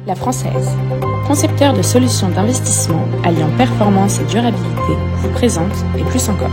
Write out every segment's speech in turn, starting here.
La Française, concepteur de solutions d'investissement alliant performance et durabilité, vous présente et plus encore.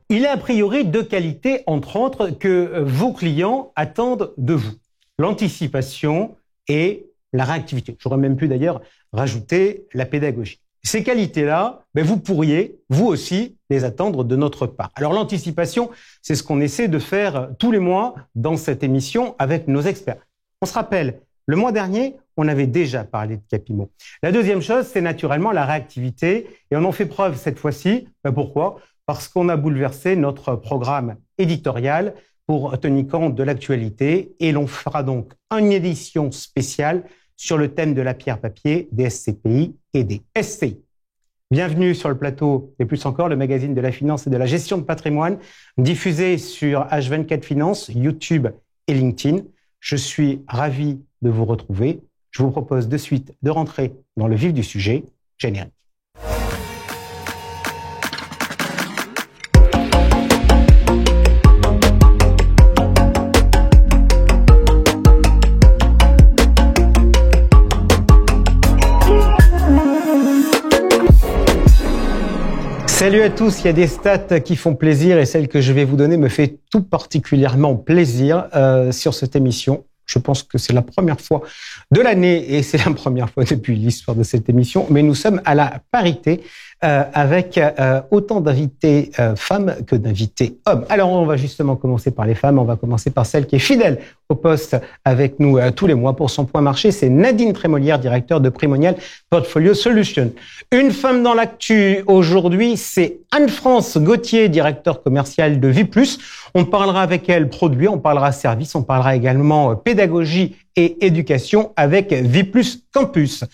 Il est a priori deux qualités, entre autres, que vos clients attendent de vous. L'anticipation et la réactivité. J'aurais même pu d'ailleurs rajouter la pédagogie. Ces qualités-là, vous pourriez, vous aussi, les attendre de notre part. Alors l'anticipation, c'est ce qu'on essaie de faire tous les mois dans cette émission avec nos experts. On se rappelle, le mois dernier, on avait déjà parlé de Capimo. La deuxième chose, c'est naturellement la réactivité. Et on en fait preuve cette fois-ci. Pourquoi ? Parce qu'on a bouleversé notre programme éditorial pour tenir compte de l'actualité. Et l'on fera donc une édition spéciale sur le thème de la pierre-papier, des SCPI et des SCI. Bienvenue sur le plateau des Plus Encore, le magazine de la finance et de la gestion de patrimoine, diffusé sur H24 Finance, YouTube et LinkedIn. Je suis ravi de vous retrouver. Je vous propose de suite de rentrer dans le vif du sujet, générique. Salut à tous, il y a des stats qui font plaisir et celle que je vais vous donner me fait tout particulièrement plaisir sur cette émission. Je pense que c'est la première fois de l'année et c'est la première fois depuis l'histoire de cette émission, mais nous sommes à la parité avec autant d'invités femmes que d'invités hommes. Alors on va justement commencer par les femmes, on va commencer par celle qui est fidèle au poste avec nous tous les mois pour son point marché, c'est Nadine Trémolière, directeur de Primonial Portfolio Solutions. Une femme dans l'actu aujourd'hui, c'est Anne-France Gauthier, directeur commercial de Viplus. On parlera avec elle produits, on parlera services, on parlera également pédagogie et éducation avec Viplus Campus.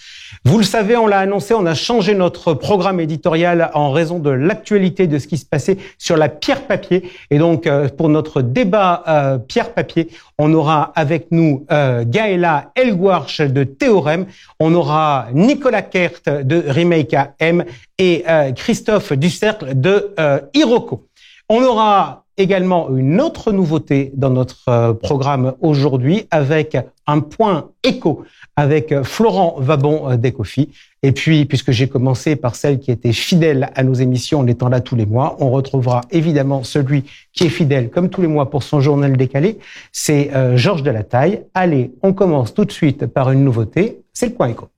Vous le savez, on l'a annoncé, on a changé notre programme éditorial en raison de l'actualité de ce qui se passait sur la pierre-papier. Et donc, pour notre débat pierre-papier, on aura avec nous Gaëla Elgouarch de Théorème, on aura Nicolas Kert de Remake AM et Christophe Ducercle de Iroko. On aura également une autre nouveauté dans notre programme aujourd'hui avec un point éco avec Florent Vabon d'Ecofi. Et puis, puisque j'ai commencé par celle qui était fidèle à nos émissions en étant là tous les mois, on retrouvera évidemment celui qui est fidèle comme tous les mois pour son journal décalé, c'est Georges Delataille. Allez, on commence tout de suite par une nouveauté, c'est le point éco.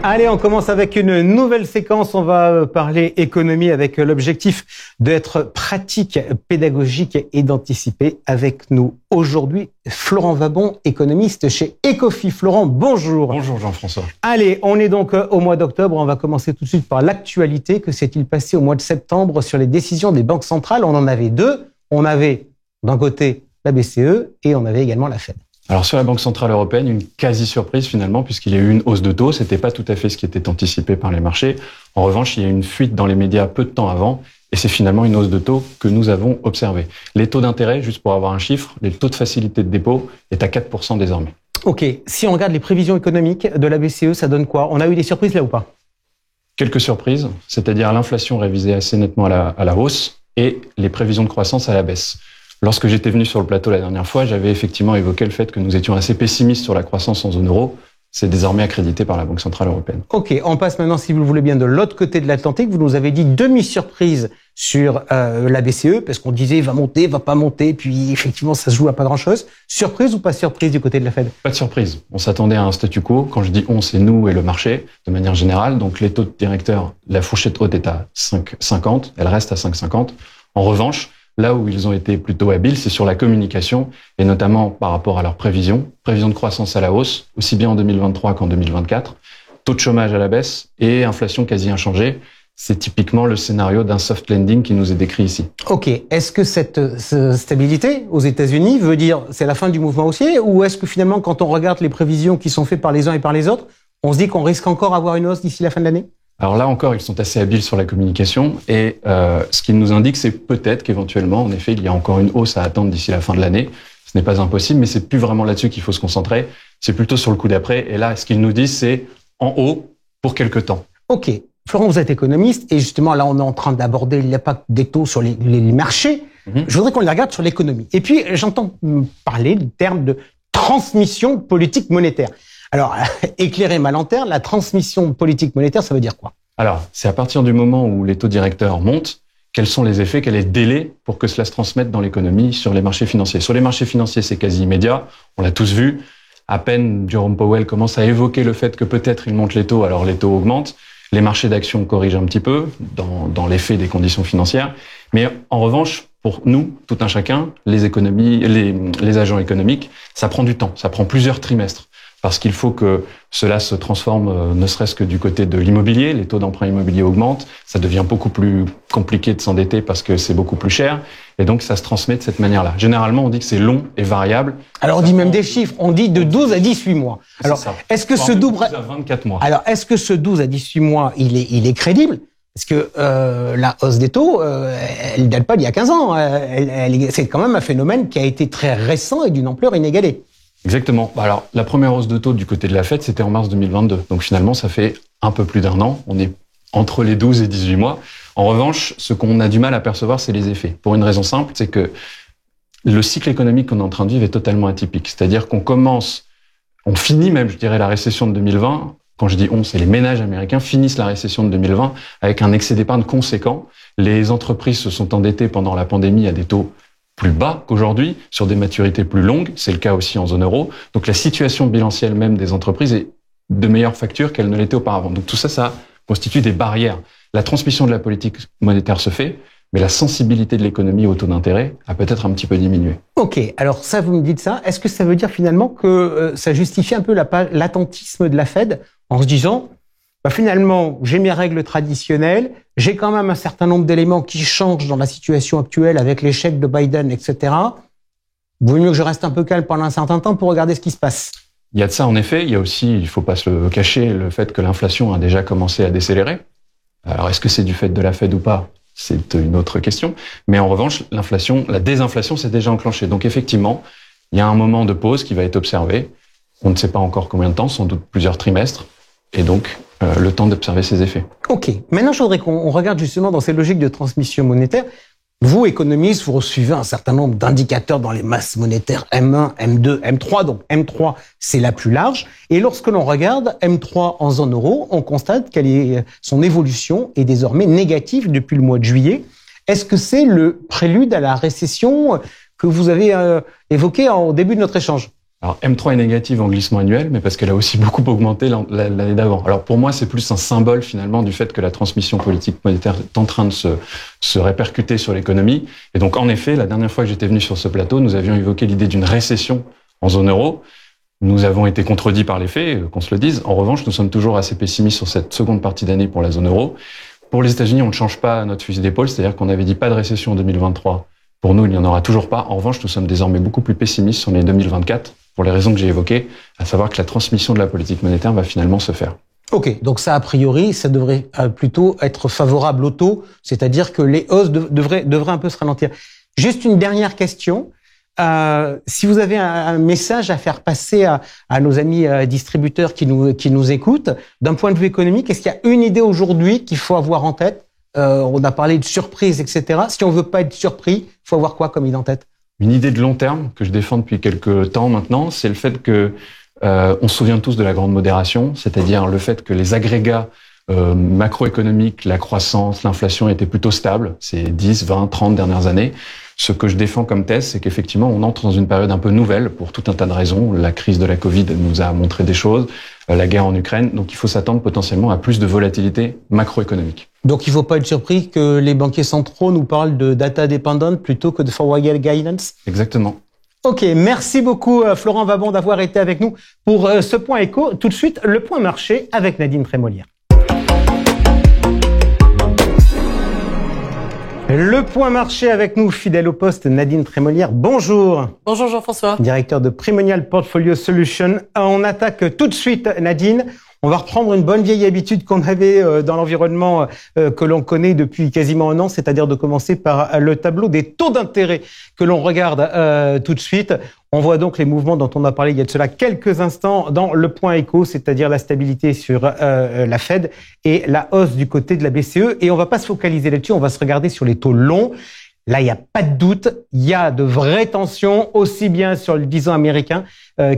Allez, on commence avec une nouvelle séquence. On va parler économie avec l'objectif d'être pratique, pédagogique et d'anticiper. Avec nous aujourd'hui, Florent Vabon, économiste chez Ecofi. Florent, bonjour. Bonjour Jean-François. Allez, on est donc au mois d'octobre. On va commencer tout de suite par l'actualité. Que s'est-il passé au mois de septembre sur les décisions des banques centrales? On en avait deux. On avait d'un côté la BCE et on avait également la Fed. Alors sur la Banque Centrale Européenne, une quasi-surprise finalement, puisqu'il y a eu une hausse de taux. C'était pas tout à fait ce qui était anticipé par les marchés. En revanche, il y a eu une fuite dans les médias peu de temps avant, et c'est finalement une hausse de taux que nous avons observée. Les taux d'intérêt, juste pour avoir un chiffre, les taux de facilité de dépôt est à 4% désormais. Ok, si on regarde les prévisions économiques de la BCE, ça donne quoi? On a eu des surprises là ou pas? Quelques surprises, c'est-à-dire l'inflation révisée assez nettement à la hausse et les prévisions de croissance à la baisse. Lorsque j'étais venu sur le plateau la dernière fois, j'avais effectivement évoqué le fait que nous étions assez pessimistes sur la croissance en zone euro. C'est désormais accrédité par la Banque Centrale Européenne. Ok, on passe maintenant, si vous le voulez bien, de l'autre côté de l'Atlantique. Vous nous avez dit demi-surprise sur la BCE, parce qu'on disait va monter, va pas monter, puis effectivement ça se joue à pas grand-chose. Surprise ou pas surprise du côté de la Fed? Pas de surprise. On s'attendait à un statu quo. Quand je dis on, c'est nous et le marché, de manière générale. Donc les taux de directeur, la fourchette haute est à 5,50, elle reste à 5,50. En revanche, là où ils ont été plutôt habiles, c'est sur la communication, et notamment par rapport à leurs prévisions. Prévisions de croissance à la hausse, aussi bien en 2023 qu'en 2024. Taux de chômage à la baisse et inflation quasi inchangée. C'est typiquement le scénario d'un soft landing qui nous est décrit ici. Ok. Est-ce que cette stabilité aux États-Unis veut dire c'est la fin du mouvement haussier, ou est-ce que finalement, quand on regarde les prévisions qui sont faites par les uns et par les autres, on se dit qu'on risque encore d'avoir une hausse d'ici la fin de l'année? Alors là encore, ils sont assez habiles sur la communication et ce qu'ils nous indiquent, c'est peut-être qu'éventuellement, en effet, il y a encore une hausse à attendre d'ici la fin de l'année. Ce n'est pas impossible, mais c'est plus vraiment là-dessus qu'il faut se concentrer. C'est plutôt sur le coup d'après. Et là, ce qu'ils nous disent, c'est en haut pour quelque temps. Ok. Florent, vous êtes économiste et justement là, on est en train d'aborder l'impact des taux sur les marchés. Je voudrais qu'on les regarde sur l'économie. Et puis, j'entends parler du terme de transmission politique monétaire. Alors, éclairez ma lanterne, la transmission politique monétaire, ça veut dire quoi? Alors, c'est à partir du moment où les taux directeurs montent, quels sont les effets, quel est le délai pour que cela se transmette dans l'économie sur les marchés financiers. Sur les marchés financiers, c'est quasi immédiat, on l'a tous vu. À peine Jerome Powell commence à évoquer le fait que peut-être il monte les taux, alors les taux augmentent. Les marchés d'actions corrigent un petit peu dans l'effet des conditions financières. Mais en revanche, pour nous, tout un chacun, les agents économiques, ça prend du temps, ça prend plusieurs trimestres. Parce qu'il faut que cela se transforme, ne serait-ce que du côté de l'immobilier. Les taux d'emprunt immobilier augmentent, ça devient beaucoup plus compliqué de s'endetter parce que c'est beaucoup plus cher. Et donc, ça se transmet de cette manière-là. Généralement, on dit que c'est long et variable. Alors, on dit même des chiffres. On dit de 12 à 18 mois. Alors, est-ce que ce 12 à 24 mois. Alors, est-ce que ce 12 à 18 mois, il est crédible? Parce que la hausse des taux, elle date pas d'il y a 15 ans. C'est quand même un phénomène qui a été très récent et d'une ampleur inégalée. Exactement. Alors, la première hausse de taux du côté de la Fed, c'était en mars 2022. Donc, finalement, ça fait un peu plus d'un an. On est entre les 12 et 18 mois. En revanche, ce qu'on a du mal à percevoir, c'est les effets. Pour une raison simple, c'est que le cycle économique qu'on est en train de vivre est totalement atypique. C'est-à-dire on finit même, je dirais, la récession de 2020. Quand je dis on, c'est les ménages américains finissent la récession de 2020 avec un excès d'épargne conséquent. Les entreprises se sont endettées pendant la pandémie à des taux plus bas qu'aujourd'hui, sur des maturités plus longues. C'est le cas aussi en zone euro. Donc la situation bilancielle même des entreprises est de meilleure facture qu'elle ne l'était auparavant. Donc tout ça, ça constitue des barrières. La transmission de la politique monétaire se fait, mais la sensibilité de l'économie au taux d'intérêt a peut-être un petit peu diminué. Ok, alors ça, vous me dites ça. Est-ce que ça veut dire finalement que ça justifie un peu l'attentisme de la Fed en se disant, finalement, j'ai mes règles traditionnelles, j'ai quand même un certain nombre d'éléments qui changent dans la situation actuelle avec l'échec de Biden, etc. Vaut mieux que je reste un peu calme pendant un certain temps pour regarder ce qui se passe. Il y a de ça en effet. Il y a aussi, il faut pas se le cacher, le fait que l'inflation a déjà commencé à décélérer. Alors est-ce que c'est du fait de la Fed ou pas? C'est une autre question. Mais en revanche, la désinflation s'est déjà enclenchée. Donc effectivement, il y a un moment de pause qui va être observé. On ne sait pas encore combien de temps, sans doute plusieurs trimestres. Et donc, le temps d'observer ces effets. Ok. Maintenant, je voudrais qu'on regarde justement dans ces logiques de transmission monétaire. Vous, économistes, vous recevez un certain nombre d'indicateurs dans les masses monétaires M1, M2, M3. Donc, M3, c'est la plus large. Et lorsque l'on regarde M3 en zone euro, on constate son évolution est désormais négative depuis le mois de juillet. Est-ce que c'est le prélude à la récession que vous avez évoquée au début de notre échange? Alors, M3 est négative en glissement annuel, mais parce qu'elle a aussi beaucoup augmenté l'année d'avant. Alors, pour moi, c'est plus un symbole, finalement, du fait que la transmission politique monétaire est en train de se répercuter sur l'économie. Et donc, en effet, la dernière fois que j'étais venu sur ce plateau, nous avions évoqué l'idée d'une récession en zone euro. Nous avons été contredits par les faits, qu'on se le dise. En revanche, nous sommes toujours assez pessimistes sur cette seconde partie d'année pour la zone euro. Pour les États-Unis, on ne change pas notre fusil d'épaule, c'est-à-dire qu'on avait dit pas de récession en 2023. Pour nous, il n'y en aura toujours pas. En revanche, nous sommes désormais beaucoup plus pessimistes sur les 2024. Pour les raisons que j'ai évoquées, à savoir que la transmission de la politique monétaire va finalement se faire. Ok, donc ça, a priori, ça devrait plutôt être favorable au taux, c'est-à-dire que les hausses devraient un peu se ralentir. Juste une dernière question. Si vous avez un message à faire passer à nos amis distributeurs qui nous écoutent, d'un point de vue économique, est-ce qu'il y a une idée aujourd'hui qu'il faut avoir en tête? On a parlé de surprise, etc. Si on veut pas être surpris, il faut avoir quoi comme idée en tête? Une idée de long terme que je défends depuis quelques temps maintenant, c'est le fait que on se souvient tous de la grande modération, c'est-à-dire le fait que les agrégats macroéconomiques, la croissance, l'inflation étaient plutôt stables ces 10, 20, 30 dernières années. Ce que je défends comme thèse, c'est qu'effectivement, on entre dans une période un peu nouvelle pour tout un tas de raisons. La crise de la Covid nous a montré des choses, la guerre en Ukraine. Donc, il faut s'attendre potentiellement à plus de volatilité macroéconomique. Donc, il ne faut pas être surpris que les banquiers centraux nous parlent de data dependent plutôt que de forward guidance. Exactement. Ok, merci beaucoup Florent Vabon d'avoir été avec nous pour ce point éco. Tout de suite, le point marché avec Nadine Trémolière. Le point marché avec nous, fidèle au poste, Nadine Trémolière. Bonjour. Bonjour Jean-François. Directeur de Primonial Portfolio Solutions. On attaque tout de suite, Nadine. On va reprendre une bonne vieille habitude qu'on avait dans l'environnement que l'on connaît depuis quasiment un an, c'est-à-dire de commencer par le tableau des taux d'intérêt que l'on regarde tout de suite. On voit donc les mouvements dont on a parlé il y a de cela quelques instants dans le point éco, c'est-à-dire la stabilité sur la Fed et la hausse du côté de la BCE. Et on va pas se focaliser là-dessus, on va se regarder sur les taux longs. Là, il n'y a pas de doute, il y a de vraies tensions, aussi bien sur le 10 ans américain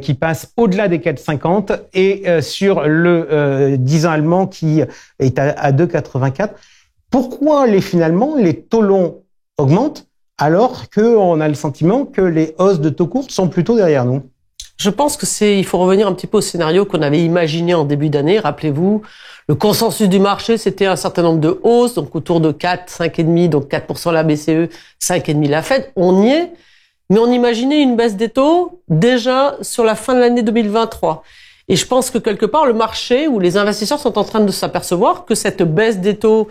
qui passe au-delà des 4,50 et sur le 10 ans allemand qui est à 2,84. Pourquoi finalement les taux longs augmentent alors qu'on a le sentiment que les hausses de taux courts sont plutôt derrière nous? Je pense il faut revenir un petit peu au scénario qu'on avait imaginé en début d'année. Rappelez-vous, le consensus du marché, c'était un certain nombre de hausses, donc autour de 4, 5,5, donc 4% la BCE, 5,5 la Fed. On y est, mais on imaginait une baisse des taux déjà sur la fin de l'année 2023. Et je pense que quelque part, le marché ou les investisseurs sont en train de s'apercevoir que cette baisse des taux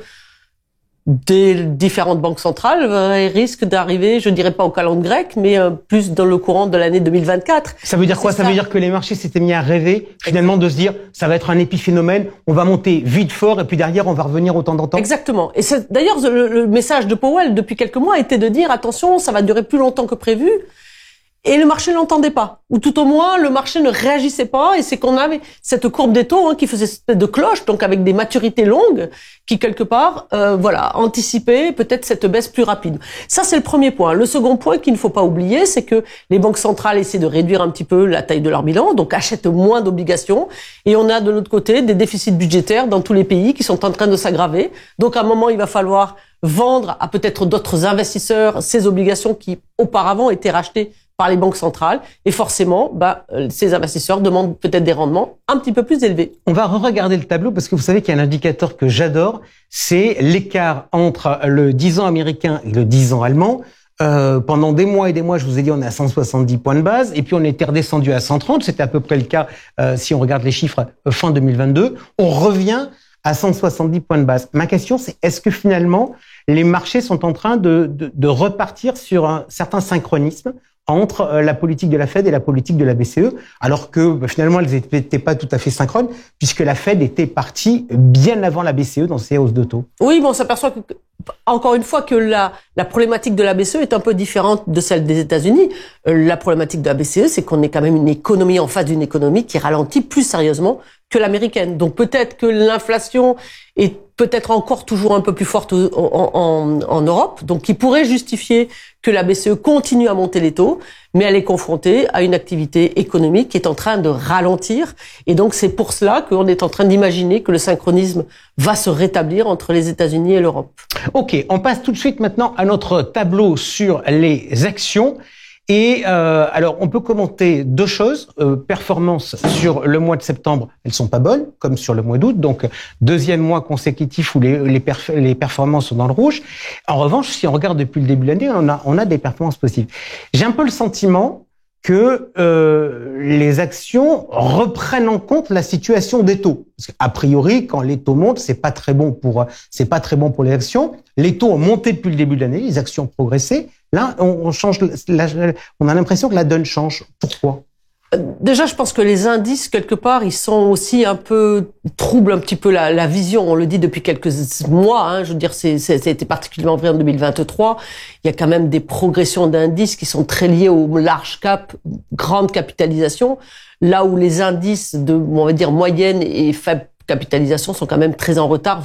des différentes banques centrales risque d'arriver, je dirais pas au calendrier grec, mais plus dans le courant de l'année 2024. Ça veut dire quoi? Ça veut dire que les marchés s'étaient mis à rêver, finalement, de se dire, ça va être un épiphénomène, on va monter vite fort, et puis derrière, on va revenir au temps d'antan. Exactement. Et c'est, d'ailleurs, le message de Powell, depuis quelques mois, était de dire, attention, ça va durer plus longtemps que prévu. Et le marché l'entendait pas. Ou tout au moins, le marché ne réagissait pas. Et c'est qu'on avait cette courbe des taux qui faisait cette espèce de cloche, donc avec des maturités longues, qui quelque part, anticipait peut-être cette baisse plus rapide. Ça, c'est le premier point. Le second point qu'il ne faut pas oublier, c'est que les banques centrales essaient de réduire un petit peu la taille de leur bilan, donc achètent moins d'obligations. Et on a de l'autre côté des déficits budgétaires dans tous les pays qui sont en train de s'aggraver. Donc à un moment, il va falloir vendre à peut-être d'autres investisseurs ces obligations qui auparavant étaient rachetées par les banques centrales, et forcément, ces investisseurs demandent peut-être des rendements un petit peu plus élevés. On va re-regarder le tableau parce que vous savez qu'il y a un indicateur que j'adore, c'est l'écart entre le 10 ans américain et le 10 ans allemand. Pendant des mois et des mois, je vous ai dit, on est à 170 points de base, et puis on était redescendu à 130, c'était à peu près le cas si on regarde les chiffres fin 2022. On revient à 170 points de base. Ma question, c'est est-ce que finalement, les marchés sont en train de repartir sur un certain synchronisme entre la politique de la Fed et la politique de la BCE, alors que finalement elles n'étaient pas tout à fait synchrones, puisque la Fed était partie bien avant la BCE dans ses hausses de taux. Oui, mais on s'aperçoit que, encore une fois, que la problématique de la BCE est un peu différente de celle des États-Unis. La problématique de la BCE, c'est qu'on est quand même une économie en face d'une économie qui ralentit plus sérieusement que l'américaine. Donc peut-être que l'inflation est peut-être encore toujours un peu plus forte en Europe, donc qui pourrait justifier que la BCE continue à monter les taux, mais elle est confrontée à une activité économique qui est en train de ralentir. Et donc c'est pour cela qu'on est en train d'imaginer que le synchronisme va se rétablir entre les États-Unis et l'Europe. Ok, on passe tout de suite maintenant à notre tableau sur les actions. Et alors, on peut commenter deux choses. Performances sur le mois de septembre, elles sont pas bonnes, comme sur le mois d'août. Donc, deuxième mois consécutif où les performances sont dans le rouge. En revanche, si on regarde depuis le début de l'année, on a des performances positives. J'ai un peu le sentiment que les actions reprennent en compte la situation des taux. Parce qu'a priori, quand les taux montent, c'est pas très bon pour les actions. Les taux ont monté depuis le début de l'année, les actions ont progressé. Là, on a l'impression que la donne change. Pourquoi? Déjà, je pense que les indices, quelque part, ils sont aussi un peu, troublent un petit peu la vision. On le dit depuis quelques mois, je veux dire, c'était particulièrement vrai en 2023. Il y a quand même des progressions d'indices qui sont très liées au large cap, grande capitalisation, là où les indices de, on va dire, moyenne et faible capitalisation sont quand même très en retard,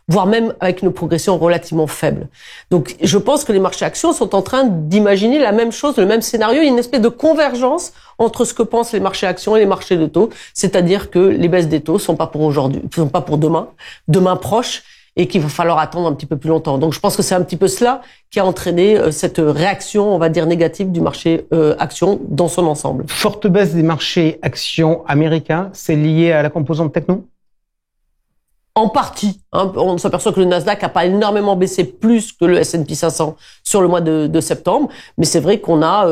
voire même avec une progression relativement faible. Donc, je pense que les marchés actions sont en train d'imaginer la même chose, le même scénario. Il y a une espèce de convergence entre ce que pensent les marchés actions et les marchés de taux. C'est-à-dire que les baisses des taux sont pas pour aujourd'hui, sont pas pour demain proche, et qu'il va falloir attendre un petit peu plus longtemps. Donc, je pense que c'est un petit peu cela qui a entraîné cette réaction, on va dire, négative du marché actions dans son ensemble. Forte baisse des marchés actions américains, c'est lié à la composante techno? En partie, on s'aperçoit que le Nasdaq a pas énormément baissé plus que le S&P 500 sur le mois de septembre, mais c'est vrai qu'on a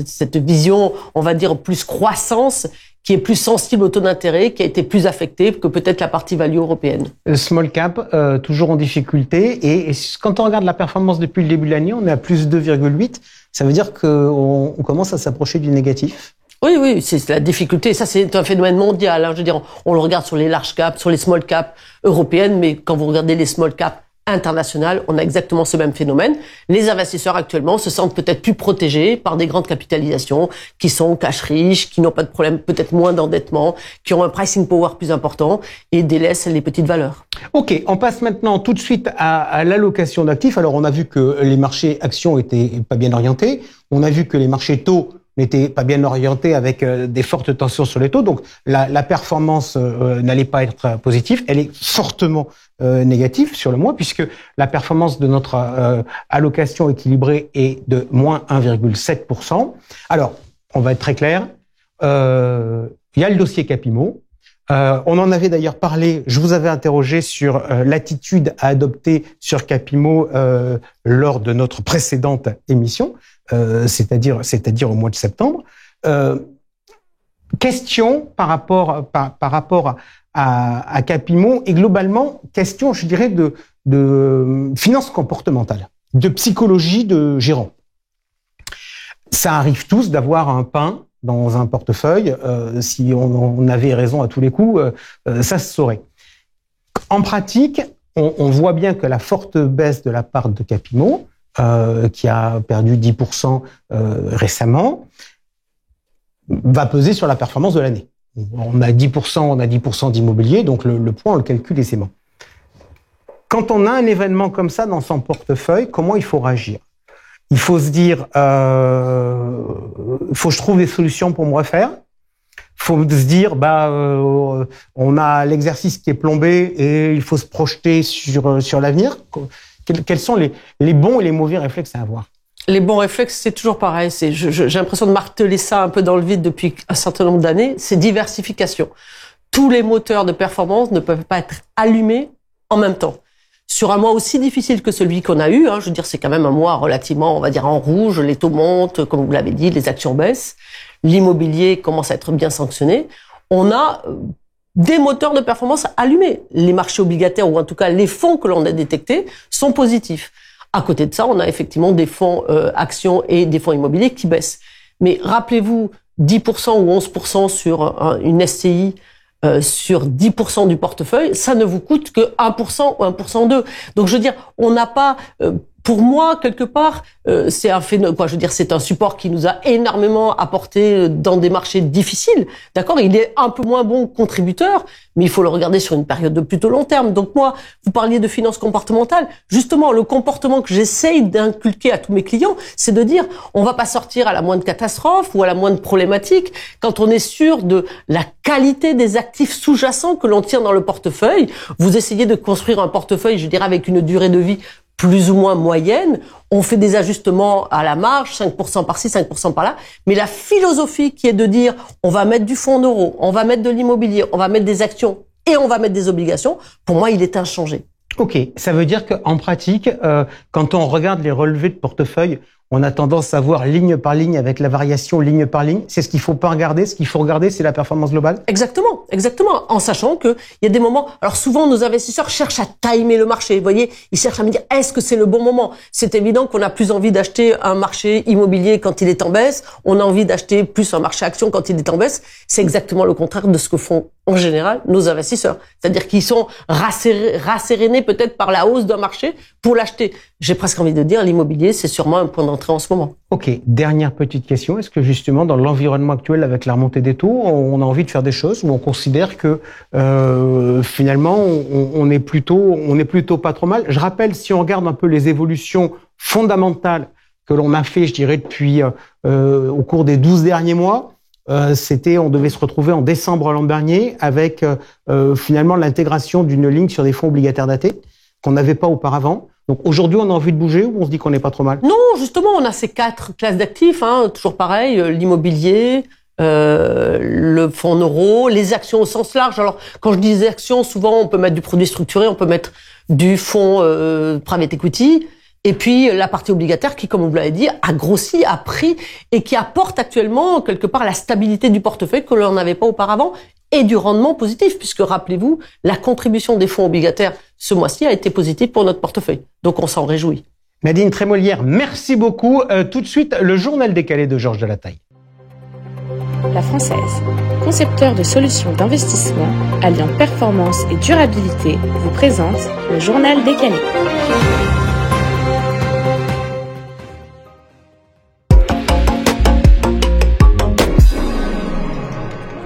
cette vision, on va dire, plus croissance, qui est plus sensible au taux d'intérêt, qui a été plus affectée que peut-être la partie value européenne. Small cap, toujours en difficulté, et quand on regarde la performance depuis le début de l'année, on est à plus 2,8, ça veut dire qu'on commence à s'approcher du négatif. Oui, c'est la difficulté. Ça, c'est un phénomène mondial. Je veux dire, on le regarde sur les large caps, sur les small caps européennes, mais quand vous regardez les small caps internationales, on a exactement ce même phénomène. Les investisseurs actuellement se sentent peut-être plus protégés par des grandes capitalisations, qui sont cash riches, qui n'ont pas de problème, peut-être moins d'endettement, qui ont un pricing power plus important et délaissent les petites valeurs. Ok, on passe maintenant tout de suite à l'allocation d'actifs. Alors, on a vu que les marchés actions étaient pas bien orientés. On a vu que les marchés taux n'était pas bien orienté avec des fortes tensions sur les taux. Donc, la performance n'allait pas être positive. Elle est fortement négative sur le mois, puisque la performance de notre allocation équilibrée est de moins 1,7%. Alors, on va être très clair. Il y a le dossier Capimo. On en avait d'ailleurs parlé, je vous avais interrogé sur l'attitude à adopter sur Capimo lors de notre précédente émission, c'est-à-dire au mois de septembre. Question par rapport à Capimo et globalement, question, je dirais, de finance comportementale, de psychologie de gérant. Ça arrive tous d'avoir un pain dans un portefeuille, si on avait raison à tous les coups, ça se saurait. En pratique, on voit bien que la forte baisse de la part de Capimo, qui a perdu 10% récemment, va peser sur la performance de l'année. On a 10% d'immobilier, donc le point, on le calcule aisément. Quand on a un événement comme ça dans son portefeuille, comment il faut réagir ? Il faut se dire, faut que je trouve des solutions pour me refaire. Faut se dire, on a l'exercice qui est plombé et il faut se projeter sur l'avenir. Quels sont les bons et les mauvais réflexes à avoir ? Les bons réflexes, c'est toujours pareil. J'ai l'impression de marteler ça un peu dans le vide depuis un certain nombre d'années. C'est diversification. Tous les moteurs de performance ne peuvent pas être allumés en même temps. Sur un mois aussi difficile que celui qu'on a eu, je veux dire, c'est quand même un mois relativement, on va dire, en rouge, les taux montent, comme vous l'avez dit, les actions baissent, l'immobilier commence à être bien sanctionné. On a des moteurs de performance allumés. Les marchés obligataires, ou en tout cas les fonds que l'on a détectés, sont positifs. À côté de ça, on a effectivement des fonds actions et des fonds immobiliers qui baissent. Mais rappelez-vous, 10% ou 11% sur une SCI, sur 10% du portefeuille, ça ne vous coûte que 1% ou 1% d'eux. Donc, je veux dire, on n'a pas, pour moi, quelque part, c'est un phénomène, je veux dire, c'est un support qui nous a énormément apporté dans des marchés difficiles. D'accord? Il est un peu moins bon contributeur, mais il faut le regarder sur une période de plutôt long terme. Donc moi, vous parliez de finance comportementale. Justement, le comportement que j'essaye d'inculquer à tous mes clients, c'est de dire, on va pas sortir à la moindre catastrophe ou à la moindre problématique quand on est sûr de la qualité des actifs sous-jacents que l'on tient dans le portefeuille. Vous essayez de construire un portefeuille, je dirais, avec une durée de vie plus ou moins moyenne, on fait des ajustements à la marge, 5% par-ci, 5% par-là, mais la philosophie qui est de dire on va mettre du fonds en euros, on va mettre de l'immobilier, on va mettre des actions et on va mettre des obligations, pour moi il est inchangé. Ok, ça veut dire qu'en pratique, quand on regarde les relevés de portefeuille, on a tendance à voir ligne par ligne avec la variation ligne par ligne. C'est ce qu'il faut pas regarder. Ce qu'il faut regarder, c'est la performance globale. Exactement. En sachant que il y a des moments. Alors souvent, nos investisseurs cherchent à timer le marché. Vous voyez, ils cherchent à me dire est-ce que c'est le bon moment. C'est évident qu'on a plus envie d'acheter un marché immobilier quand il est en baisse. On a envie d'acheter plus un marché action quand il est en baisse. C'est exactement le contraire de ce que font en général nos investisseurs. C'est-à-dire qu'ils sont rassérénés peut-être par la hausse d'un marché pour l'acheter. J'ai presque envie de dire l'immobilier, c'est sûrement un point d'entrée en ce moment. Ok, dernière petite question. Est-ce que justement, dans l'environnement actuel avec la remontée des taux, on a envie de faire des choses où on considère que finalement, on est plutôt pas trop mal? Je rappelle, si on regarde un peu les évolutions fondamentales que l'on a fait, je dirais, depuis au cours des 12 derniers mois, on devait se retrouver en décembre l'an dernier avec finalement l'intégration d'une ligne sur des fonds obligataires datés qu'on n'avait pas auparavant. Donc aujourd'hui, on a envie de bouger ou on se dit qu'on n'est pas trop mal? Non, justement, on a ces 4 classes d'actifs, toujours pareil, l'immobilier, le fonds en euros, les actions au sens large. Alors, quand je dis actions, souvent, on peut mettre du produit structuré, on peut mettre du fonds private equity, et puis la partie obligataire qui, comme vous l'avez dit, a grossi, a pris, et qui apporte actuellement, quelque part, la stabilité du portefeuille que l'on n'avait pas auparavant, et du rendement positif, puisque rappelez-vous, la contribution des fonds obligataires ce mois-ci a été positive pour notre portefeuille. Donc on s'en réjouit. Nadine Trémolière, merci beaucoup. Tout de suite, le journal décalé de Georges Delataille. La Française, concepteur de solutions d'investissement alliant performance et durabilité, vous présente le journal décalé.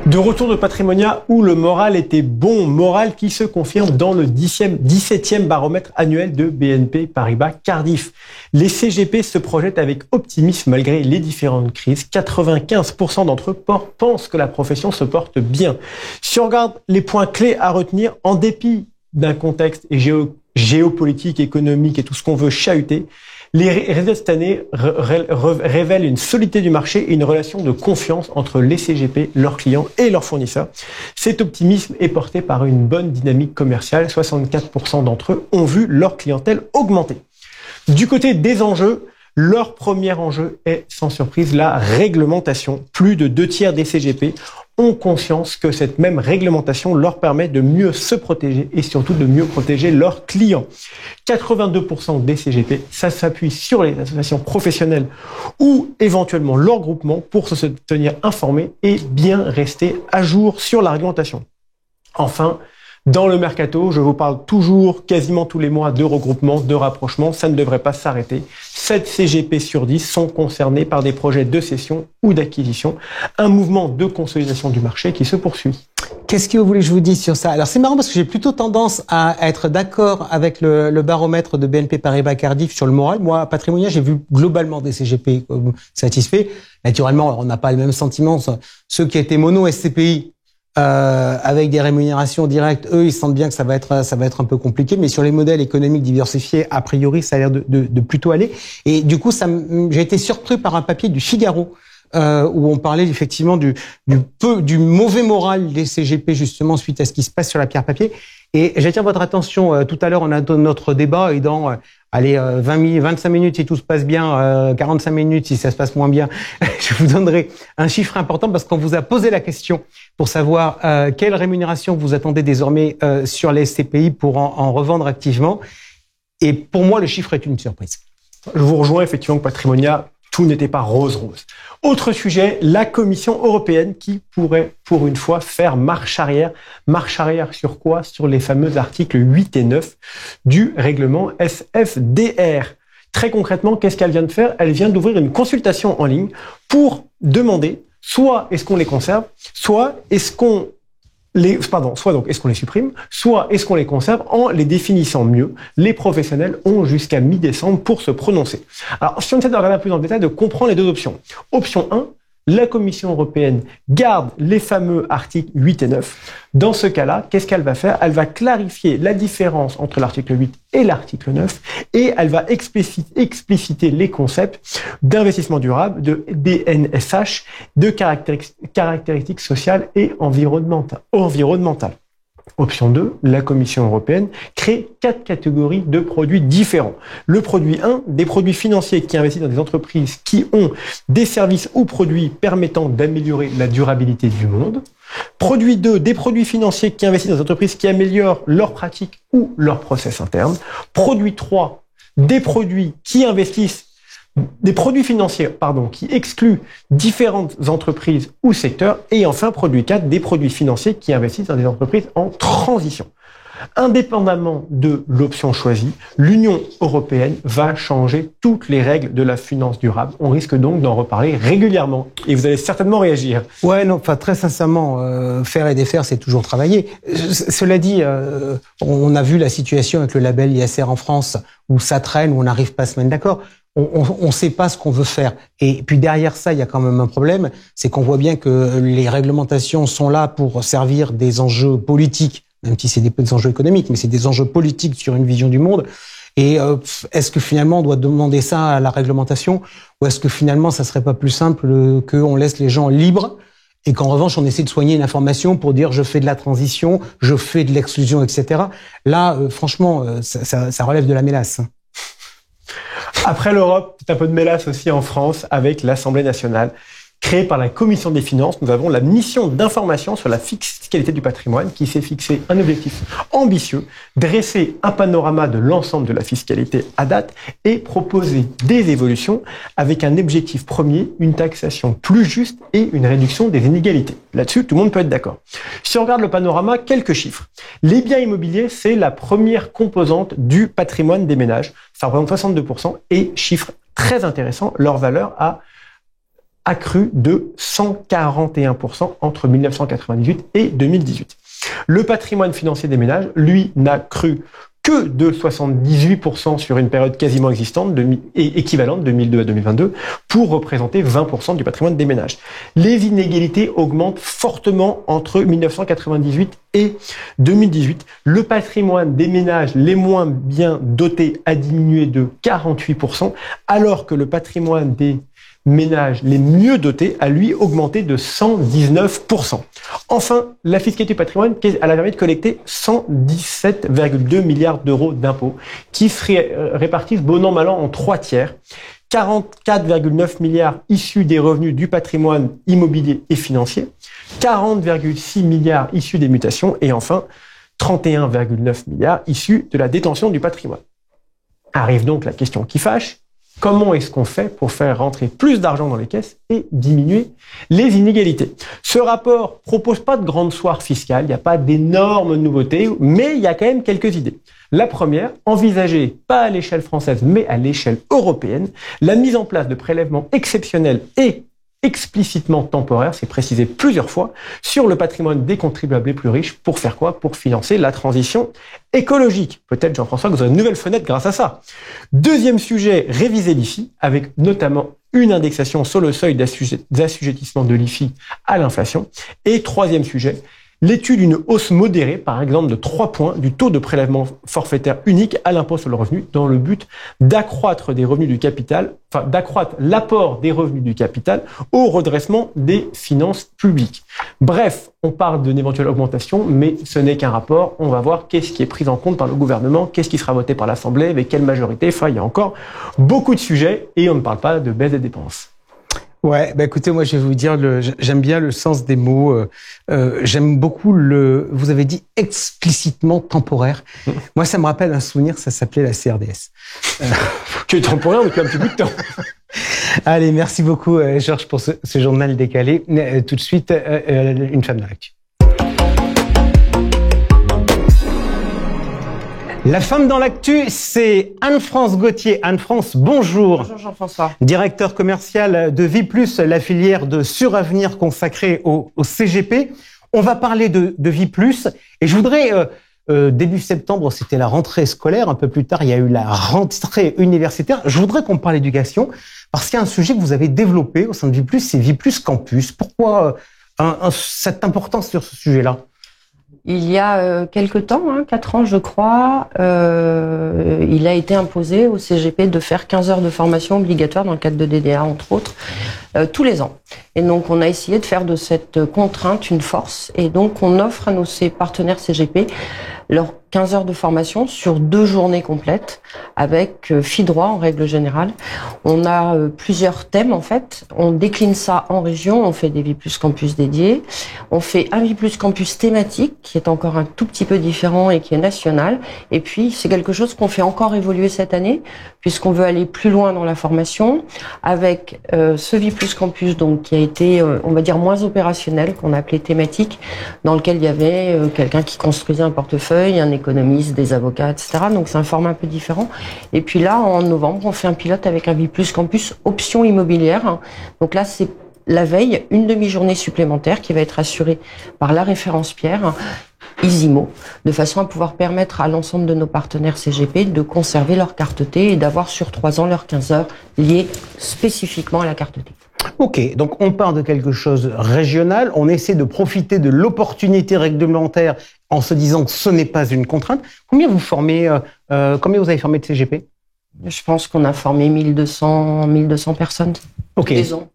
De retour de Patrimonia où le moral était bon, moral qui se confirme dans le 17e baromètre annuel de BNP Paribas Cardiff. Les CGP se projettent avec optimisme malgré les différentes crises. 95% d'entre eux pensent que la profession se porte bien. Si on regarde les points clés à retenir, en dépit d'un contexte géopolitique, économique et tout ce qu'on veut chahuter, les résultats de cette année révèlent une solidité du marché et une relation de confiance entre les CGP, leurs clients et leurs fournisseurs. Cet optimisme est porté par une bonne dynamique commerciale. 64% d'entre eux ont vu leur clientèle augmenter. Du côté des enjeux, leur premier enjeu est sans surprise la réglementation. Plus de 2/3 des CGP ont conscience que cette même réglementation leur permet de mieux se protéger et surtout de mieux protéger leurs clients. 82% des CGP, ça s'appuie sur les associations professionnelles ou éventuellement leur groupement pour se tenir informés et bien rester à jour sur la réglementation. Enfin, dans le mercato, je vous parle toujours, quasiment tous les mois, de regroupement, de rapprochement. Ça ne devrait pas s'arrêter. 7 CGP sur 10 sont concernés par des projets de cession ou d'acquisition. Un mouvement de consolidation du marché qui se poursuit. Qu'est-ce que vous voulez que je vous dise sur ça? Alors c'est marrant parce que j'ai plutôt tendance à être d'accord avec le baromètre de BNP Paribas Cardiff sur le moral. Moi, à Patrimonia, j'ai vu globalement des CGP satisfaits. Naturellement, on n'a pas le même sentiment. Ceux qui étaient mono SCPI, avec des rémunérations directes, eux, ils sentent bien que ça va être un peu compliqué, mais sur les modèles économiques diversifiés, a priori, ça a l'air de plutôt aller. Et du coup, j'ai été surpris par un papier du Figaro, où on parlait effectivement du mauvais moral des CGP, justement, suite à ce qui se passe sur la pierre papier. Et j'attire votre attention, tout à l'heure, on a notre débat, et dans, 25 minutes si tout se passe bien, 45 minutes si ça se passe moins bien, je vous donnerai un chiffre important parce qu'on vous a posé la question pour savoir quelle rémunération vous attendez désormais sur les SCPI pour en revendre activement. Et pour moi, le chiffre est une surprise. Je vous rejoins effectivement que Patrimonia, tout n'était pas rose-rose. Autre sujet, la Commission européenne qui pourrait, pour une fois, faire marche arrière. Marche arrière sur quoi? Sur les fameux articles 8 et 9 du règlement SFDR. Très concrètement, qu'est-ce qu'elle vient de faire? Elle vient d'ouvrir une consultation en ligne pour demander soit est-ce qu'on les conserve, soit est-ce qu'on est-ce qu'on les supprime, soit est-ce qu'on les conserve en les définissant mieux. Les professionnels ont jusqu'à mi-décembre pour se prononcer. Alors, si on essaie de regarder un peu dans le détail, de comprendre les deux options. Option 1, la Commission européenne garde les fameux articles 8 et 9. Dans ce cas-là, qu'est-ce qu'elle va faire? Elle va clarifier la différence entre l'article 8 et l'article 9 et elle va expliciter les concepts d'investissement durable, de DNSH, de caractéristiques sociales et environnementales. Option 2, la Commission européenne crée 4 catégories de produits différents. Le produit 1, des produits financiers qui investissent dans des entreprises qui ont des services ou produits permettant d'améliorer la durabilité du monde. Produit 2, des produits financiers qui investissent dans des entreprises qui améliorent leurs pratiques ou leurs process internes. Produit 3, des produits financiers, qui excluent différentes entreprises ou secteurs. Et enfin, produit 4, des produits financiers qui investissent dans des entreprises en transition. Indépendamment de l'option choisie, l'Union européenne va changer toutes les règles de la finance durable. On risque donc d'en reparler régulièrement. Et vous allez certainement réagir. Ouais, non, très sincèrement, faire et défaire, c'est toujours travailler. Cela dit, on a vu la situation avec le label ISR en France, où ça traîne, où on n'arrive pas à se mettre d'accord. On ne sait pas ce qu'on veut faire. Et puis derrière ça, il y a quand même un problème, c'est qu'on voit bien que les réglementations sont là pour servir des enjeux politiques, même si c'est des enjeux économiques, mais c'est des enjeux politiques sur une vision du monde. Et est-ce que finalement on doit demander ça à la réglementation, ou est-ce que finalement ça serait pas plus simple qu'on laisse les gens libres et qu'en revanche on essaie de soigner une information pour dire je fais de la transition, je fais de l'exclusion, etc. Là, franchement, ça relève de la mélasse. Après l'Europe, c'est un peu de mélasse aussi en France avec l'Assemblée nationale Créée par la Commission des finances, nous avons la mission d'information sur la fiscalité du patrimoine qui s'est fixé un objectif ambitieux, dresser un panorama de l'ensemble de la fiscalité à date et proposer des évolutions avec un objectif premier, une taxation plus juste et une réduction des inégalités. Là-dessus, tout le monde peut être d'accord. Si on regarde le panorama, quelques chiffres. Les biens immobiliers, c'est la première composante du patrimoine des ménages. Ça représente 62% et, chiffre très intéressant, leur valeur a accru de 141% entre 1998 et 2018. Le patrimoine financier des ménages, lui, n'a cru que de 78% sur une période quasiment existante et équivalente 2002 à 2022 pour représenter 20% du patrimoine des ménages. Les inégalités augmentent fortement entre 1998 et 2018. Le patrimoine des ménages les moins bien dotés a diminué de 48%, alors que le patrimoine des ménages les mieux dotés a lui augmenté de 119%. Enfin, la fiscalité du patrimoine, elle a permis de collecter 117,2 milliards d'euros d'impôts qui se répartissent bon an mal an en 3 tiers. 44,9 milliards issus des revenus du patrimoine immobilier et financier, 40,6 milliards issus des mutations et enfin 31,9 milliards issus de la détention du patrimoine. Arrive donc la question qui fâche. Comment est-ce qu'on fait pour faire rentrer plus d'argent dans les caisses et diminuer les inégalités? Ce rapport propose pas de grande soirée fiscale, il n'y a pas d'énormes nouveautés, mais il y a quand même quelques idées. La première, envisager, pas à l'échelle française, mais à l'échelle européenne, la mise en place de prélèvements exceptionnels et explicitement temporaire, c'est précisé plusieurs fois, sur le patrimoine des contribuables les plus riches. Pour faire quoi? Pour financer la transition écologique. Peut-être, Jean-François, que vous aurez une nouvelle fenêtre grâce à ça. Deuxième sujet, réviser l'IFI, avec notamment une indexation sur le seuil d'assujettissement de l'IFI à l'inflation. Et troisième sujet, l'étude d'une hausse modérée, par exemple de 3 points, du taux de prélèvement forfaitaire unique à l'impôt sur le revenu, dans le but d'accroître des revenus du capital, enfin d'accroître l'apport des revenus du capital au redressement des finances publiques. Bref, on parle d'une éventuelle augmentation, mais ce n'est qu'un rapport. On va voir qu'est-ce qui est pris en compte par le gouvernement, qu'est-ce qui sera voté par l'Assemblée, avec quelle majorité. Enfin, il y a encore beaucoup de sujets et on ne parle pas de baisse des dépenses. Ouais, bah écoutez, moi je vais vous dire, j'aime bien le sens des mots. J'aime beaucoup vous avez dit explicitement temporaire. Moi, ça me rappelle un souvenir, ça s'appelait la CRDS. Tu es temporaire depuis un petit bout de temps. Allez, merci beaucoup, Georges, pour ce journal décalé. Tout de suite, une femme dans l'actu. La femme dans l'actu, c'est Anne-France Gauthier. Anne-France, bonjour. Bonjour Jean-François. Directeur commercial de Vie+, la filière de suravenir consacrée au CGP. On va parler de Vie+, et je voudrais, début septembre, c'était la rentrée scolaire, un peu plus tard, il y a eu la rentrée universitaire. Je voudrais qu'on parle éducation, parce qu'il y a un sujet que vous avez développé au sein de Vie+, c'est Vie+ Campus. Pourquoi cette importance sur ce sujet-là? Il y a quelque temps, 4 ans je crois, il a été imposé au CGP de faire 15 heures de formation obligatoire dans le cadre de DDA, entre autres, tous les ans. Et donc on a essayé de faire de cette contrainte une force, et donc on offre à nos partenaires CGP leurs 15 heures de formation sur 2 journées complètes, avec FI-droit en règle générale. On a plusieurs thèmes en fait, on décline ça en région, on fait des Vie+ Campus dédiés, on fait un Vie+ Campus thématique, qui est encore un tout petit peu différent et qui est national, et puis c'est quelque chose qu'on fait encore évoluer cette année, puisqu'on veut aller plus loin dans la formation, avec ce Vie+ Campus donc qui a été, on va dire, moins opérationnel, qu'on a appelé thématique, dans lequel il y avait quelqu'un qui construisait un portefeuille, un économiste, des avocats, etc. Donc c'est un format un peu différent. Et puis là, en novembre, on fait un pilote avec un Vie+ Campus option immobilière. Donc là, c'est la veille, une demi-journée supplémentaire qui va être assurée par la référence Pierre, Isimo, de façon à pouvoir permettre à l'ensemble de nos partenaires CGP de conserver leur carte T et d'avoir sur 3 ans leurs 15 heures liées spécifiquement à la carte T. Ok, donc on part de quelque chose régional, on essaie de profiter de l'opportunité réglementaire en se disant que ce n'est pas une contrainte. Combien vous avez formé de CGP? Je pense qu'on a formé 1200 personnes tous les ans.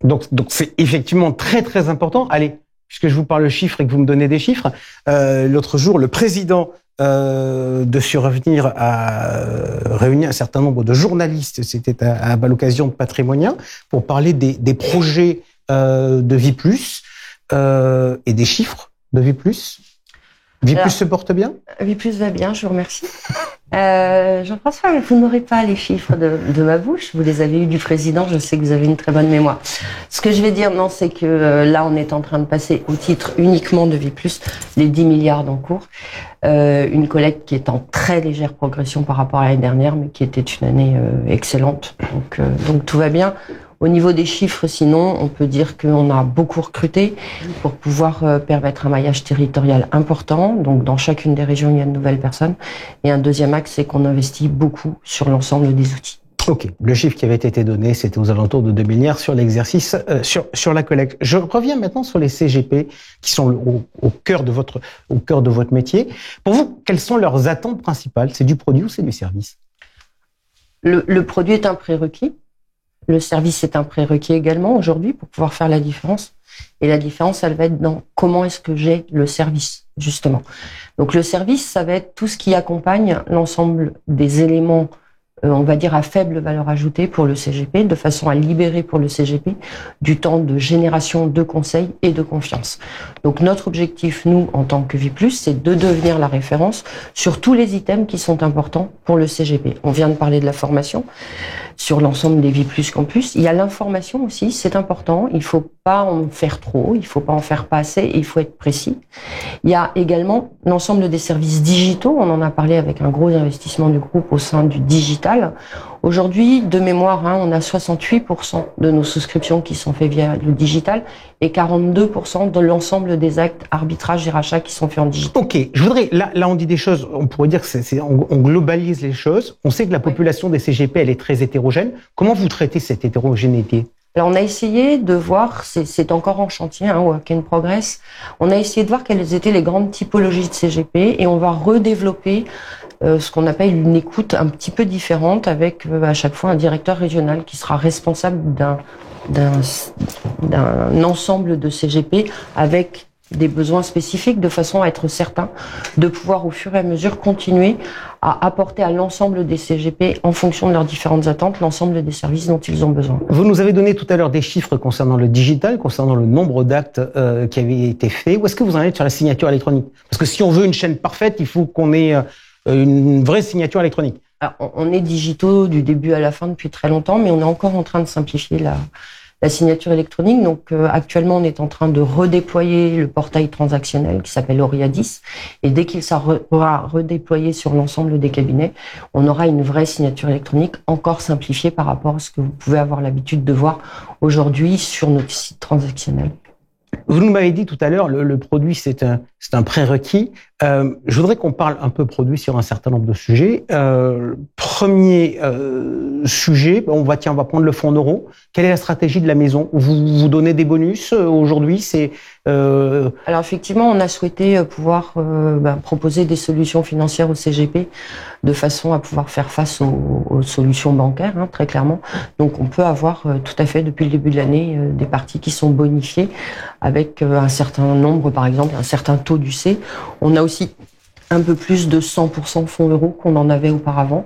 Donc c'est effectivement très très important. Allez, puisque je vous parle de chiffres et que vous me donnez des chiffres, l'autre jour, le président de Suravenir a réuni un certain nombre de journalistes, c'était à l'occasion de Patrimonia, pour parler des projets de Vie+, et des chiffres de Vie+. Vie+ se porte bien? Vie+ va bien, je vous remercie. Jean-François, vous n'aurez pas les chiffres de ma bouche. Vous les avez eus du président. Je sais que vous avez une très bonne mémoire. Ce que je vais dire, non, c'est que là, on est en train de passer au titre uniquement de Vie+, les 10 milliards d'encours. Une collecte qui est en très légère progression par rapport à l'année dernière, mais qui était une année excellente. Donc tout va bien. Au niveau des chiffres, sinon, on peut dire qu'on a beaucoup recruté pour pouvoir permettre un maillage territorial important. Donc, dans chacune des régions, il y a de nouvelles personnes. Et un deuxième axe, c'est qu'on investit beaucoup sur l'ensemble des outils. Ok. Le chiffre qui avait été donné, c'était aux alentours de 2 milliards sur l'exercice, sur la collecte. Je reviens maintenant sur les CGP, qui sont au cœur de votre métier. Pour vous, quelles sont leurs attentes principales? C'est du produit ou c'est du service? Le produit est un prérequis. Le service est un prérequis également aujourd'hui pour pouvoir faire la différence. Et la différence, elle va être dans comment est-ce que j'ai le service, justement. Donc le service, ça va être tout ce qui accompagne l'ensemble des éléments, on va dire à faible valeur ajoutée pour le CGP, de façon à libérer pour le CGP du temps de génération de conseils et de confiance. Donc notre objectif, nous, en tant que Vie+, c'est de devenir la référence sur tous les items qui sont importants pour le CGP. On vient de parler de la formation sur l'ensemble des Vie+ Campus. Il y a l'information aussi, c'est important. Il faut pas en faire trop, il faut pas en faire pas assez, et il faut être précis. Il y a également l'ensemble des services digitaux. On en a parlé avec un gros investissement du groupe au sein du digital. Aujourd'hui, de mémoire, on a 68% de nos souscriptions qui sont faites via le digital et 42% de l'ensemble des actes arbitrage et rachats qui sont faits en digital. Ok, je voudrais, là on dit des choses, on pourrait dire que on globalise les choses. On sait que la population des CGP, elle est très hétérogène. Comment vous traitez cette hétérogénéité? Alors on a essayé de voir, c'est encore en chantier, work in progress. On a essayé de voir quelles étaient les grandes typologies de CGP et on va redévelopper ce qu'on appelle une écoute un petit peu différente avec à chaque fois un directeur régional qui sera responsable d'un ensemble de CGP avec des besoins spécifiques de façon à être certain de pouvoir au fur et à mesure continuer à apporter à l'ensemble des CGP en fonction de leurs différentes attentes l'ensemble des services dont ils ont besoin. Vous nous avez donné tout à l'heure des chiffres concernant le digital, concernant le nombre d'actes qui avaient été faits. Où est-ce que vous en êtes sur la signature électronique? Parce que si on veut une chaîne parfaite, il faut qu'on ait une vraie signature électronique. Alors, on est digitaux du début à la fin depuis très longtemps, mais on est encore en train de simplifier la signature électronique. Donc actuellement, on est en train de redéployer le portail transactionnel qui s'appelle Oriadis. Et dès qu'il sera redéployé sur l'ensemble des cabinets, on aura une vraie signature électronique encore simplifiée par rapport à ce que vous pouvez avoir l'habitude de voir aujourd'hui sur notre site transactionnel. Vous nous m'avez dit tout à l'heure, le produit, c'est un prérequis. Je voudrais qu'on parle un peu produit sur un certain nombre de sujets. Premier sujet, on va prendre le fonds euro. Quelle est la stratégie de la maison? Vous donnez des bonus aujourd'hui? Alors effectivement, on a souhaité pouvoir proposer des solutions financières au CGP de façon à pouvoir faire face aux solutions bancaires, très clairement. Donc on peut avoir tout à fait depuis le début de l'année des parties qui sont bonifiées avec un certain nombre, par exemple, un certain taux d'UC. On a aussi un peu plus de 100% fonds euros qu'on en avait auparavant,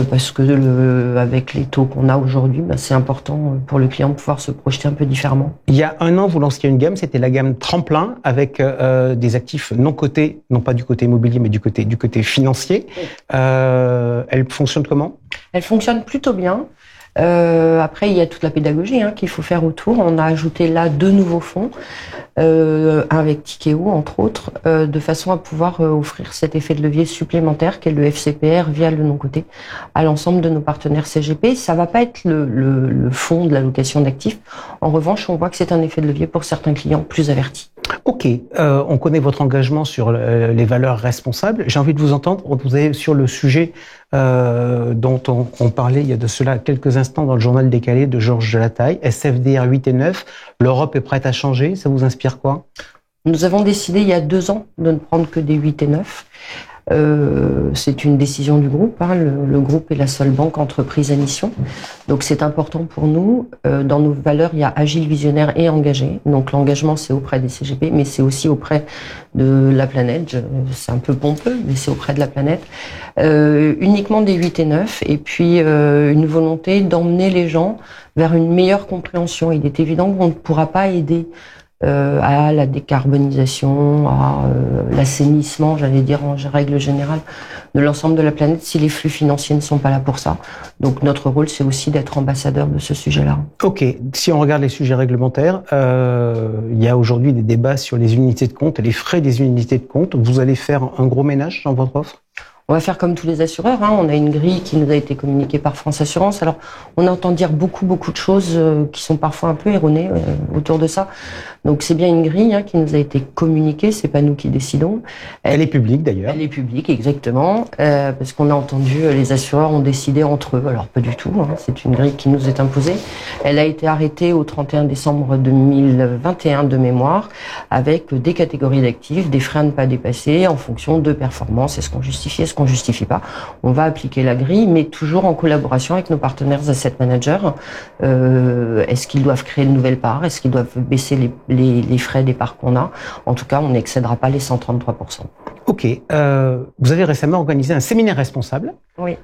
parce que avec les taux qu'on a aujourd'hui, c'est important pour le client de pouvoir se projeter un peu différemment. Il y a un an, vous lanciez une gamme, c'était la gamme Tremplin, avec des actifs non cotés, non pas du côté immobilier, mais du côté financier. Oui. Elle fonctionne comment? Elle fonctionne plutôt bien. Après, il y a toute la pédagogie qu'il faut faire autour. On a ajouté là 2 nouveaux fonds, avec Tikeo entre autres, de façon à pouvoir offrir cet effet de levier supplémentaire qu'est le FCPR via le non-coté à l'ensemble de nos partenaires CGP. Ça va pas être le fonds de l'allocation d'actifs. En revanche, on voit que c'est un effet de levier pour certains clients plus avertis. Ok, on connaît votre engagement sur les valeurs responsables. J'ai envie de vous entendre. Vous avez sur le sujet dont on parlait il y a de cela quelques instants dans le journal décalé de Georges Delataille, SFDR 8 et 9. L'Europe est prête à changer. Ça vous inspire quoi? Nous avons décidé il y a 2 ans de ne prendre que des 8 et 9. C'est une décision du groupe. Le groupe est la seule banque entreprise à mission. Donc c'est important pour nous. Dans nos valeurs, il y a agile, visionnaire et engagé. Donc l'engagement, c'est auprès des CGP, mais c'est aussi auprès de la planète. C'est un peu pompeux, mais c'est auprès de la planète. Uniquement des 8 et 9. Et puis une volonté d'emmener les gens vers une meilleure compréhension. Il est évident qu'on ne pourra pas aider à la décarbonisation, à l'assainissement, j'allais dire en règle générale, de l'ensemble de la planète si les flux financiers ne sont pas là pour ça. Donc notre rôle, c'est aussi d'être ambassadeur de ce sujet-là. Ok, si on regarde les sujets réglementaires, il y a aujourd'hui des débats sur les unités de compte et les frais des unités de compte. Vous allez faire un gros ménage dans votre offre ? On va faire comme tous les assureurs. On a une grille qui nous a été communiquée par France Assurance. Alors, on entend dire beaucoup de choses qui sont parfois un peu erronées autour de ça. Donc, c'est bien une grille qui nous a été communiquée. C'est pas nous qui décidons. Elle est publique d'ailleurs. Elle est publique, exactement, parce qu'on a entendu les assureurs ont décidé entre eux. Alors, pas du tout. C'est une grille qui nous est imposée. Elle a été arrêtée au 31 décembre 2021 de mémoire, avec des catégories d'actifs, des frais à ne pas dépasser en fonction de performance. Est-ce qu'on justifie, est-ce qu'on justifie pas? On va appliquer la grille, mais toujours en collaboration avec nos partenaires asset managers. Est-ce qu'ils doivent créer de nouvelles parts? Est-ce qu'ils doivent baisser les frais des parts qu'on a? En tout cas, on n'excédera pas les 133%. Ok. Vous avez récemment organisé un séminaire responsable. Oui.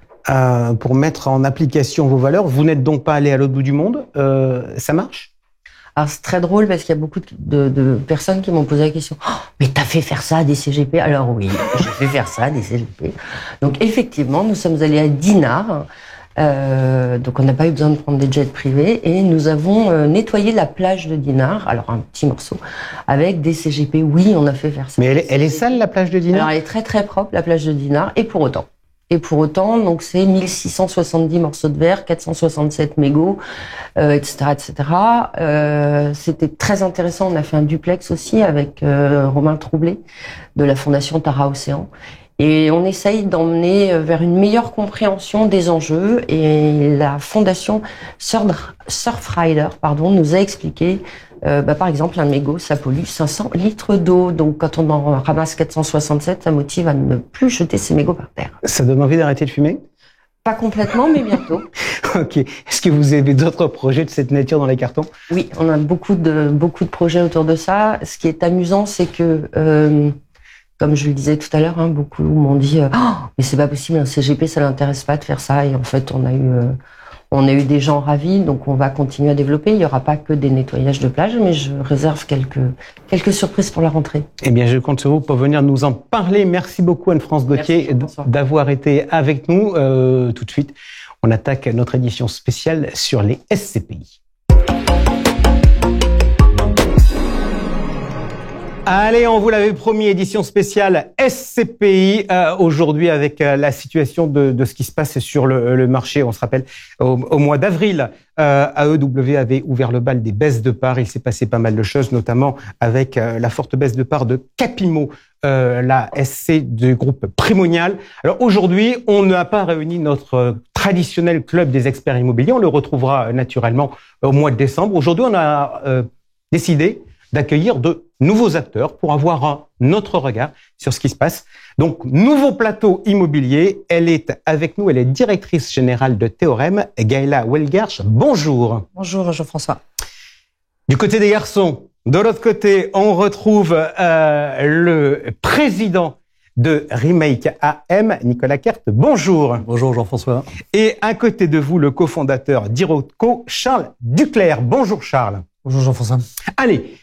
Pour mettre en application vos valeurs. Vous n'êtes donc pas allé à l'autre bout du monde. Ça marche? Alors c'est très drôle parce qu'il y a beaucoup de personnes qui m'ont posé la question. Oh, mais t'as fait faire ça à des CGP? Alors oui, j'ai fait faire ça à des CGP. Donc effectivement, nous sommes allés à Dinard. Donc on n'a pas eu besoin de prendre des jets privés et nous avons nettoyé la plage de Dinard. Alors un petit morceau avec des CGP. Oui, on a fait faire ça. Mais elle est sale la plage de Dinard? Alors elle est très très propre la plage de Dinard et pour autant, donc c'est 1670 morceaux de verre, 467 mégots, etc., etc. C'était très intéressant. On a fait un duplex aussi avec Romain Troublé de la Fondation Tara Océan. Et on essaye d'emmener vers une meilleure compréhension des enjeux. Et la Fondation Surfrider, nous a expliqué, par exemple, un mégot, ça pollue 500 litres d'eau. Donc, quand on en ramasse 467, ça motive à ne plus jeter ses mégots par terre. Ça donne envie d'arrêter de fumer? Pas complètement, mais bientôt. Ok. Est-ce que vous avez d'autres projets de cette nature dans les cartons? Oui, on a beaucoup de projets autour de ça. Ce qui est amusant, c'est que, comme je le disais tout à l'heure, beaucoup m'ont dit mais c'est pas possible, un CGP, ça l'intéresse pas de faire ça. Et en fait, on a eu des gens ravis, donc on va continuer à développer. Il y aura pas que des nettoyages de plage, mais je réserve quelques surprises pour la rentrée. Eh bien, je compte sur vous pour venir nous en parler. Merci beaucoup Anne-France Gauthier d'avoir été avec nous. Tout de suite, on attaque notre édition spéciale sur les SCPI. Allez, on vous l'avait promis, édition spéciale SCPI, aujourd'hui avec la situation de ce qui se passe sur le marché. On se rappelle, au mois d'avril, AEW avait ouvert le bal des baisses de parts. Il s'est passé pas mal de choses, notamment avec la forte baisse de parts de Capimo, la SC du groupe Primonial. Alors aujourd'hui, on n'a pas réuni notre traditionnel club des experts immobiliers. On le retrouvera naturellement au mois de décembre. Aujourd'hui, on a décidé d'accueillir de nouveaux acteurs pour avoir un autre regard sur ce qui se passe. Donc, nouveau plateau immobilier. Elle est avec nous, elle est directrice générale de Théorème, Gaëla Welgersh. Bonjour. Bonjour Jean-François. Du côté des garçons, de l'autre côté, on retrouve le président de Remake AM, Nicolas Kert. Bonjour. Bonjour Jean-François. Et à côté de vous, le cofondateur d'Irotco, Charles Duclerc. Bonjour Charles. Bonjour Jean-François. Allez,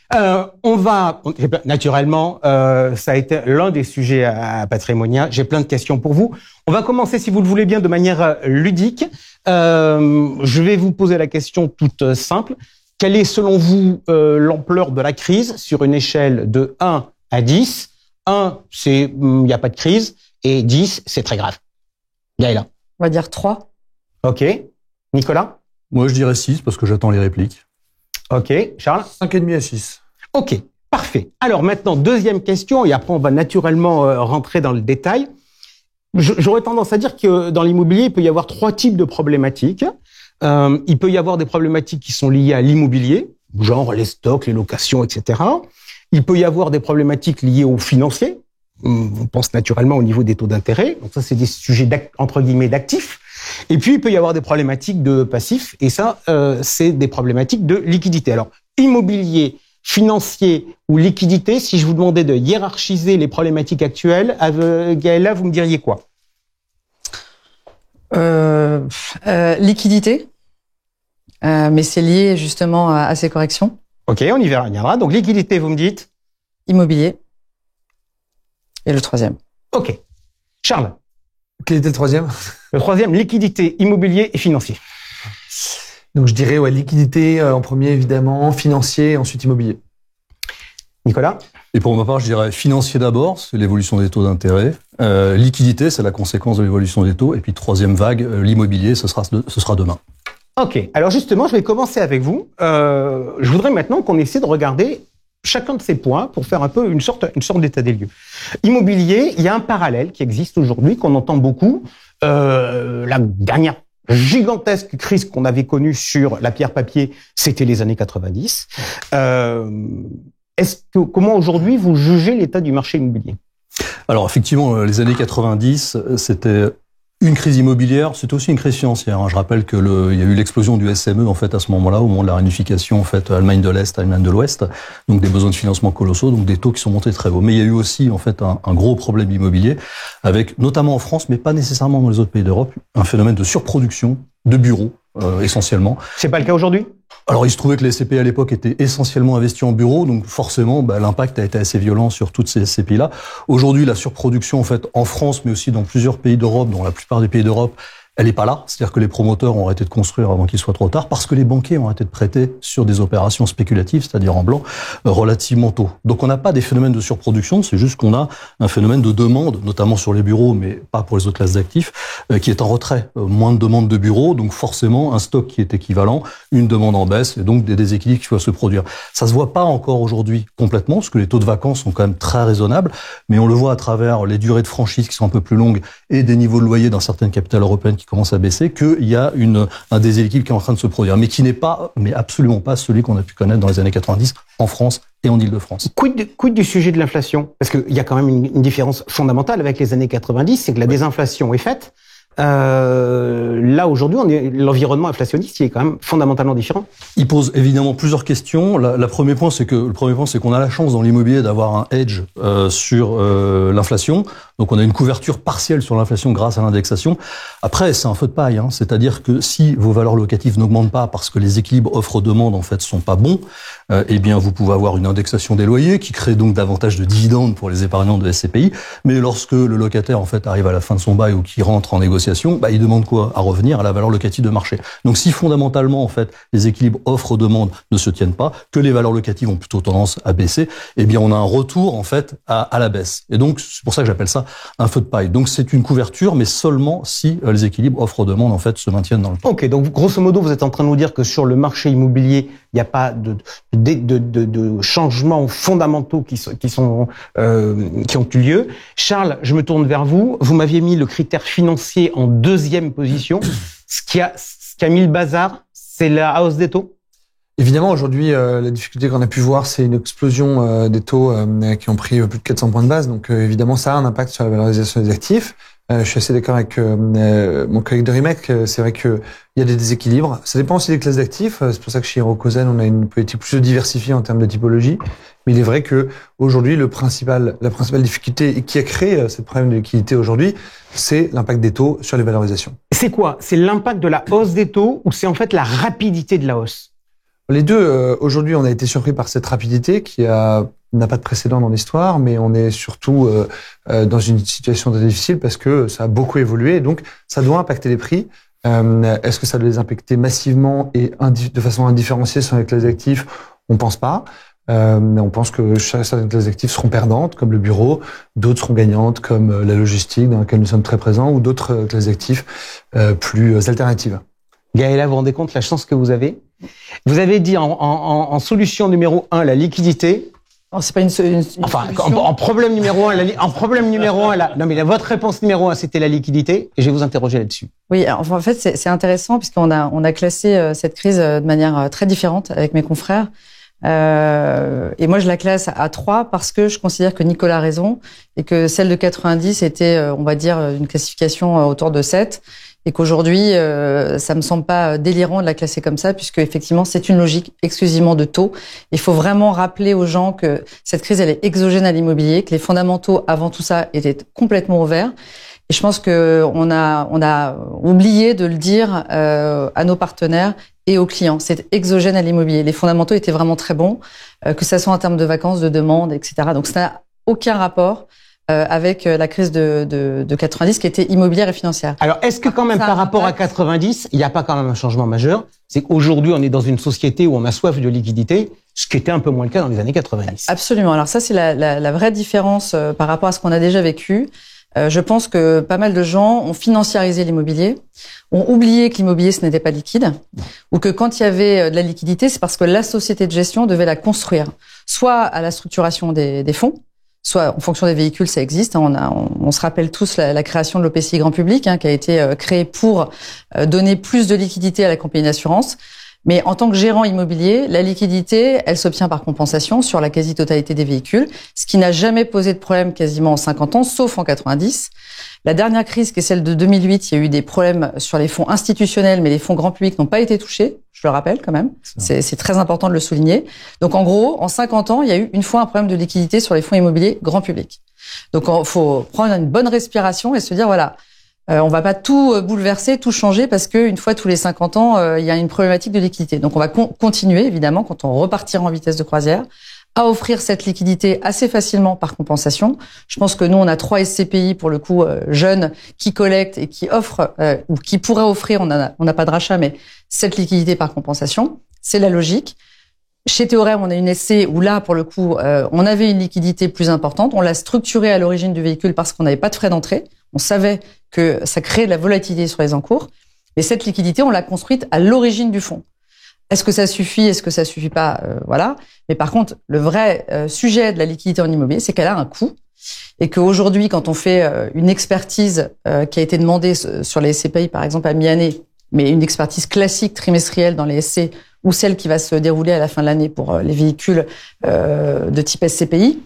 on va naturellement, ça a été l'un des sujets à Patrimonia. J'ai plein de questions pour vous. On va commencer, si vous le voulez bien, de manière ludique. Je vais vous poser la question toute simple. Quelle est, selon vous, l'ampleur de la crise sur une échelle de 1 à 10? 1, c'est il n'y a pas de crise, et 10, c'est très grave. Gaëla. On va dire 3. Ok. Nicolas? Moi, je dirais 6 parce que j'attends les répliques. Ok. Charles? 5,5 à 6. Ok. Parfait. Alors maintenant, deuxième question, et après on va naturellement rentrer dans le détail. J'aurais tendance à dire que dans l'immobilier, il peut y avoir 3 types de problématiques. Il peut y avoir des problématiques qui sont liées à l'immobilier, genre les stocks, les locations, etc. Il peut y avoir des problématiques liées aux financiers, on pense naturellement au niveau des taux d'intérêt. Donc ça, c'est des sujets entre guillemets d'actifs. Et puis, il peut y avoir des problématiques de passifs. Et ça, c'est des problématiques de liquidité. Alors, immobilier, financier ou liquidité, si je vous demandais de hiérarchiser les problématiques actuelles, Gaëlla, vous me diriez quoi? Liquidité, mais c'est lié justement à ces corrections. Ok, on y reviendra. Donc, liquidité, vous me dites? Immobilier. Et le troisième. Ok. Charles? Quel était le troisième? Le troisième, liquidité, immobilier et financier. Donc je dirais liquidité en premier évidemment, financier et ensuite immobilier. Nicolas? Et pour ma part, je dirais financier d'abord, c'est l'évolution des taux d'intérêt. Liquidité, c'est la conséquence de l'évolution des taux. Et puis troisième vague, l'immobilier, ce sera demain. Ok. Alors justement, je vais commencer avec vous. Je voudrais maintenant qu'on essaie de regarder chacun de ces points pour faire un peu une sorte d'état des lieux. Immobilier, il y a un parallèle qui existe aujourd'hui, qu'on entend beaucoup. La dernière gigantesque crise qu'on avait connue sur la pierre-papier, c'était les années 90. Comment aujourd'hui vous jugez l'état du marché immobilier? Alors effectivement, les années 90, c'était une crise immobilière, c'est aussi une crise financière. Je rappelle que il y a eu l'explosion du SME en fait à ce moment-là, au moment de la réunification en fait Allemagne de l'Est, Allemagne de l'Ouest, donc des besoins de financement colossaux, donc des taux qui sont montés très haut. Mais il y a eu aussi en fait un gros problème immobilier, avec notamment en France, mais pas nécessairement dans les autres pays d'Europe, un phénomène de surproduction de bureaux essentiellement. C'est pas le cas aujourd'hui? Alors, il se trouvait que les SCPI à l'époque étaient essentiellement investis en bureaux, donc forcément, l'impact a été assez violent sur toutes ces SCPI-là. Aujourd'hui, la surproduction, en fait, en France, mais aussi dans plusieurs pays d'Europe, dans la plupart des pays d'Europe, elle n'est pas là. C'est-à-dire que les promoteurs ont arrêté de construire avant qu'il soit trop tard, parce que les banquiers ont arrêté de prêter sur des opérations spéculatives, c'est-à-dire en blanc, relativement tôt. Donc, on n'a pas des phénomènes de surproduction, c'est juste qu'on a un phénomène de demande, notamment sur les bureaux, mais pas pour les autres classes d'actifs, qui est en retrait. Moins de demande de bureaux, donc forcément un stock qui est équivalent, une demande en baisse, et donc des déséquilibres qui doivent se produire. Ça se voit pas encore aujourd'hui complètement, parce que les taux de vacances sont quand même très raisonnables, mais on le voit à travers les durées de franchise qui sont un peu plus longues et des niveaux de loyer dans certaines capitales européennes qui commence à baisser, qu'il y a un déséquilibre qui est en train de se produire, mais qui n'est pas, mais absolument pas celui qu'on a pu connaître dans les années 90 en France et en Île-de-France. Quid du sujet de l'inflation? Parce qu'il y a quand même une différence fondamentale avec les années 90, c'est que la désinflation est faite. Là, aujourd'hui, l'environnement inflationniste, il est quand même fondamentalement différent. Il pose évidemment plusieurs questions. Le premier point, c'est qu'on a la chance dans l'immobilier d'avoir un hedge sur l'inflation. Donc, on a une couverture partielle sur l'inflation grâce à l'indexation. Après, c'est un feu de paille, hein. C'est-à-dire que si vos valeurs locatives n'augmentent pas parce que les équilibres offre-demande, en fait, sont pas bons, eh bien, vous pouvez avoir une indexation des loyers qui crée donc davantage de dividendes pour les épargnants de SCPI. Mais lorsque le locataire, en fait, arrive à la fin de son bail ou qui rentre en négociation, il demande quoi? À revenir à la valeur locative de marché. Donc, si fondamentalement, en fait, les équilibres offre-demande ne se tiennent pas, que les valeurs locatives ont plutôt tendance à baisser, eh bien, on a un retour, en fait, à la baisse. Et donc, c'est pour ça que j'appelle ça un feu de paille. Donc, c'est une couverture, mais seulement si les équilibres offre-demande, en fait, se maintiennent dans le temps. Ok, donc, grosso modo, vous êtes en train de nous dire que sur le marché immobilier, il n'y a pas de changements fondamentaux qui ont eu lieu. Charles, je me tourne vers vous. Vous m'aviez mis le critère financier en deuxième position. Ce qui a mis le bazar, c'est la hausse des taux? Évidemment, aujourd'hui, la difficulté qu'on a pu voir, c'est une explosion des taux qui ont pris plus de 400 points de base. Donc, évidemment, ça a un impact sur la valorisation des actifs. Je suis assez d'accord avec mon collègue de Rimec. C'est vrai qu'il y a des déséquilibres. Ça dépend aussi des classes d'actifs. C'est pour ça que chez Hirokozen, on a une politique plus diversifiée en termes de typologie. Mais il est vrai que aujourd'hui, la principale difficulté qui a créé ce problème de liquidité aujourd'hui, c'est l'impact des taux sur les valorisations. C'est quoi? C'est l'impact de la hausse des taux ou c'est en fait la rapidité de la hausse? Les deux, aujourd'hui, on a été surpris par cette rapidité qui n'a pas de précédent dans l'histoire, mais on est surtout dans une situation très difficile parce que ça a beaucoup évolué, donc ça doit impacter les prix. Est-ce que ça doit les impacter massivement et de façon indifférenciée sur les classes d'actifs? On pense pas. On pense que certaines classes d'actifs seront perdantes, comme le bureau, d'autres seront gagnantes, comme la logistique, dans laquelle nous sommes très présents, ou d'autres classes d'actifs plus alternatives. Gaëlla, vous vous rendez compte la chance que vous avez? Vous avez dit en solution numéro 1 la liquidité. Oh, c'est pas une solution. Enfin, en problème numéro 1, non mais votre réponse numéro 1, c'était la liquidité, et je vais vous interroger là-dessus. Oui, en fait, c'est intéressant puisqu'on a classé cette crise de manière très différente avec mes confrères. Et moi, je la classe à 3 parce que je considère que Nicolas a raison et que celle de 90 était, on va dire, une classification autour de 7. Et qu'aujourd'hui, ça me semble pas délirant de la classer comme ça, puisque effectivement, c'est une logique exclusivement de taux. Il faut vraiment rappeler aux gens que cette crise, elle est exogène à l'immobilier, que les fondamentaux avant tout ça étaient complètement ouverts. Et je pense que on a oublié de le dire à nos partenaires et aux clients. C'est exogène à l'immobilier. Les fondamentaux étaient vraiment très bons, que ça soit en termes de vacances, de demandes, etc. Donc ça n'a aucun rapport avec la crise de 90 qui était immobilière et financière. Alors, est-ce que quand même par rapport à 90, il n'y a pas quand même un changement majeur? C'est qu'aujourd'hui, on est dans une société où on a soif de liquidité, ce qui était un peu moins le cas dans les années 90. Absolument. Alors ça, c'est la vraie différence par rapport à ce qu'on a déjà vécu. Je pense que pas mal de gens ont financiarisé l'immobilier, ont oublié que l'immobilier, ce n'était pas liquide, ou que quand il y avait de la liquidité, c'est parce que la société de gestion devait la construire, soit à la structuration des fonds, soit en fonction des véhicules, ça existe. On se rappelle tous la création de l'OPCI grand public, qui a été créée pour donner plus de liquidité à la compagnie d'assurance. Mais en tant que gérant immobilier, la liquidité, elle s'obtient par compensation sur la quasi-totalité des véhicules, ce qui n'a jamais posé de problème quasiment en 50 ans, sauf en 90. La dernière crise, qui est celle de 2008, il y a eu des problèmes sur les fonds institutionnels, mais les fonds grand public n'ont pas été touchés. Je le rappelle quand même. C'est très important de le souligner. Donc en gros, en 50 ans, il y a eu une fois un problème de liquidité sur les fonds immobiliers grand public. Donc il faut prendre une bonne respiration et se dire, voilà, on va pas tout bouleverser, tout changer parce que une fois tous les 50 ans, il y a une problématique de liquidité. Donc on va continuer, évidemment, quand on repartira en vitesse de croisière, à offrir cette liquidité assez facilement par compensation. Je pense que nous, on a 3 SCPI, pour le coup, jeunes, qui collectent et qui offrent, ou qui pourraient offrir, on n'a pas de rachat, mais cette liquidité par compensation. C'est la logique. Chez Théorème, on a une SC où là, pour le coup, on avait une liquidité plus importante. On l'a structurée à l'origine du véhicule parce qu'on n'avait pas de frais d'entrée. On savait que ça créait de la volatilité sur les encours. Et cette liquidité, on l'a construite à l'origine du fonds. Est-ce que ça suffit? Est-ce que ça suffit pas? Voilà. Mais par contre, le vrai sujet de la liquidité en immobilier, c'est qu'elle a un coût. Et qu'aujourd'hui, quand on fait une expertise qui a été demandée sur les SCPI, par exemple, à mi-année, mais une expertise classique trimestrielle dans les SC, ou celle qui va se dérouler à la fin de l'année pour les véhicules de type SCPI,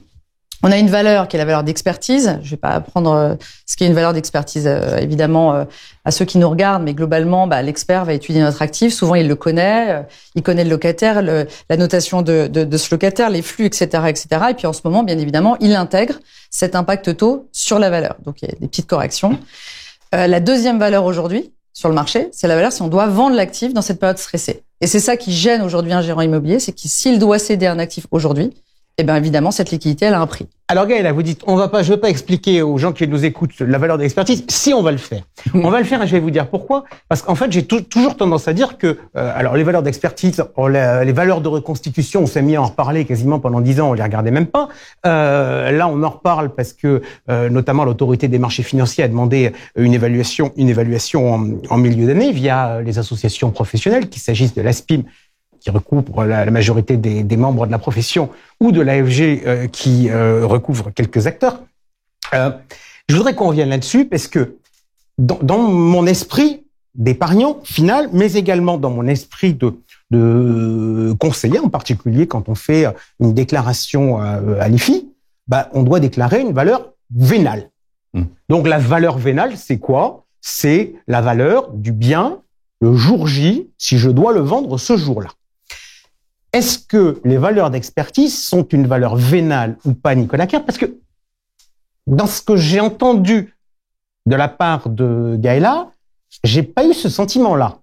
on a une valeur qui est la valeur d'expertise. Je vais pas prendre ce qui est une valeur d'expertise, évidemment, à ceux qui nous regardent, mais globalement, l'expert va étudier notre actif. Souvent, il le connaît, il connaît le locataire, la notation de ce locataire, les flux, etc., etc. Et puis, en ce moment, bien évidemment, il intègre cet impact taux sur la valeur. Donc, il y a des petites corrections. La deuxième valeur aujourd'hui sur le marché, c'est la valeur si on doit vendre l'actif dans cette période stressée. Et c'est ça qui gêne aujourd'hui un gérant immobilier, c'est que s'il doit céder un actif aujourd'hui, eh bien évidemment, cette liquidité, elle a un prix. Alors Gaëlla, vous dites, je veux pas expliquer aux gens qui nous écoutent la valeur de l'expertise. Si, on va le faire. On va le faire et je vais vous dire pourquoi. Parce qu'en fait, j'ai toujours tendance à dire que, alors les valeurs d'expertise, les valeurs de reconstitution, on s'est mis à en reparler quasiment pendant 10 ans, on les regardait même pas. Là, on en reparle parce que, notamment, l'autorité des marchés financiers a demandé une évaluation en milieu d'année via les associations professionnelles, qu'il s'agisse de l'ASPIM, qui recouvre la majorité des membres de la profession, ou de l'AFG qui recouvre quelques acteurs. Je voudrais qu'on revienne là-dessus parce que dans mon esprit d'épargnant final, mais également dans mon esprit de conseiller, en particulier quand on fait une déclaration à l'IFI, on doit déclarer une valeur vénale. Donc la valeur vénale, c'est quoi? C'est la valeur du bien le jour J, si je dois le vendre ce jour-là. Est-ce que les valeurs d'expertise sont une valeur vénale ou pas, Nicolas Kerr? Parce que dans ce que j'ai entendu de la part de Gaëlla, j'ai pas eu ce sentiment-là.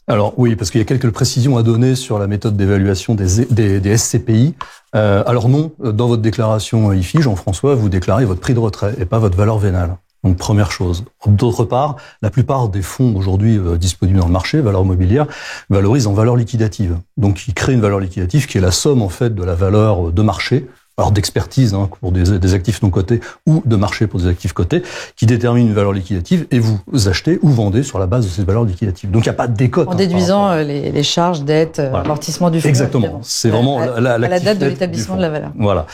Alors oui, parce qu'il y a quelques précisions à donner sur la méthode d'évaluation des SCPI. Alors non, dans votre déclaration IFI, Jean-François, vous déclarez votre prix de retrait et pas votre valeur vénale. Donc première chose. D'autre part, la plupart des fonds aujourd'hui disponibles dans le marché, valeur mobilière, valorisent en valeur liquidative. Donc ils créent une valeur liquidative qui est la somme en fait de la valeur de marché alors d'expertise pour des actifs non cotés ou de marché pour des actifs cotés, qui détermine une valeur liquidative et vous achetez ou vendez sur la base de cette valeur liquidative. Donc il n'y a pas de décote. En déduisant les charges, dettes, amortissement du fonds. Exactement. C'est vraiment à la date de l'établissement de la valeur. Voilà.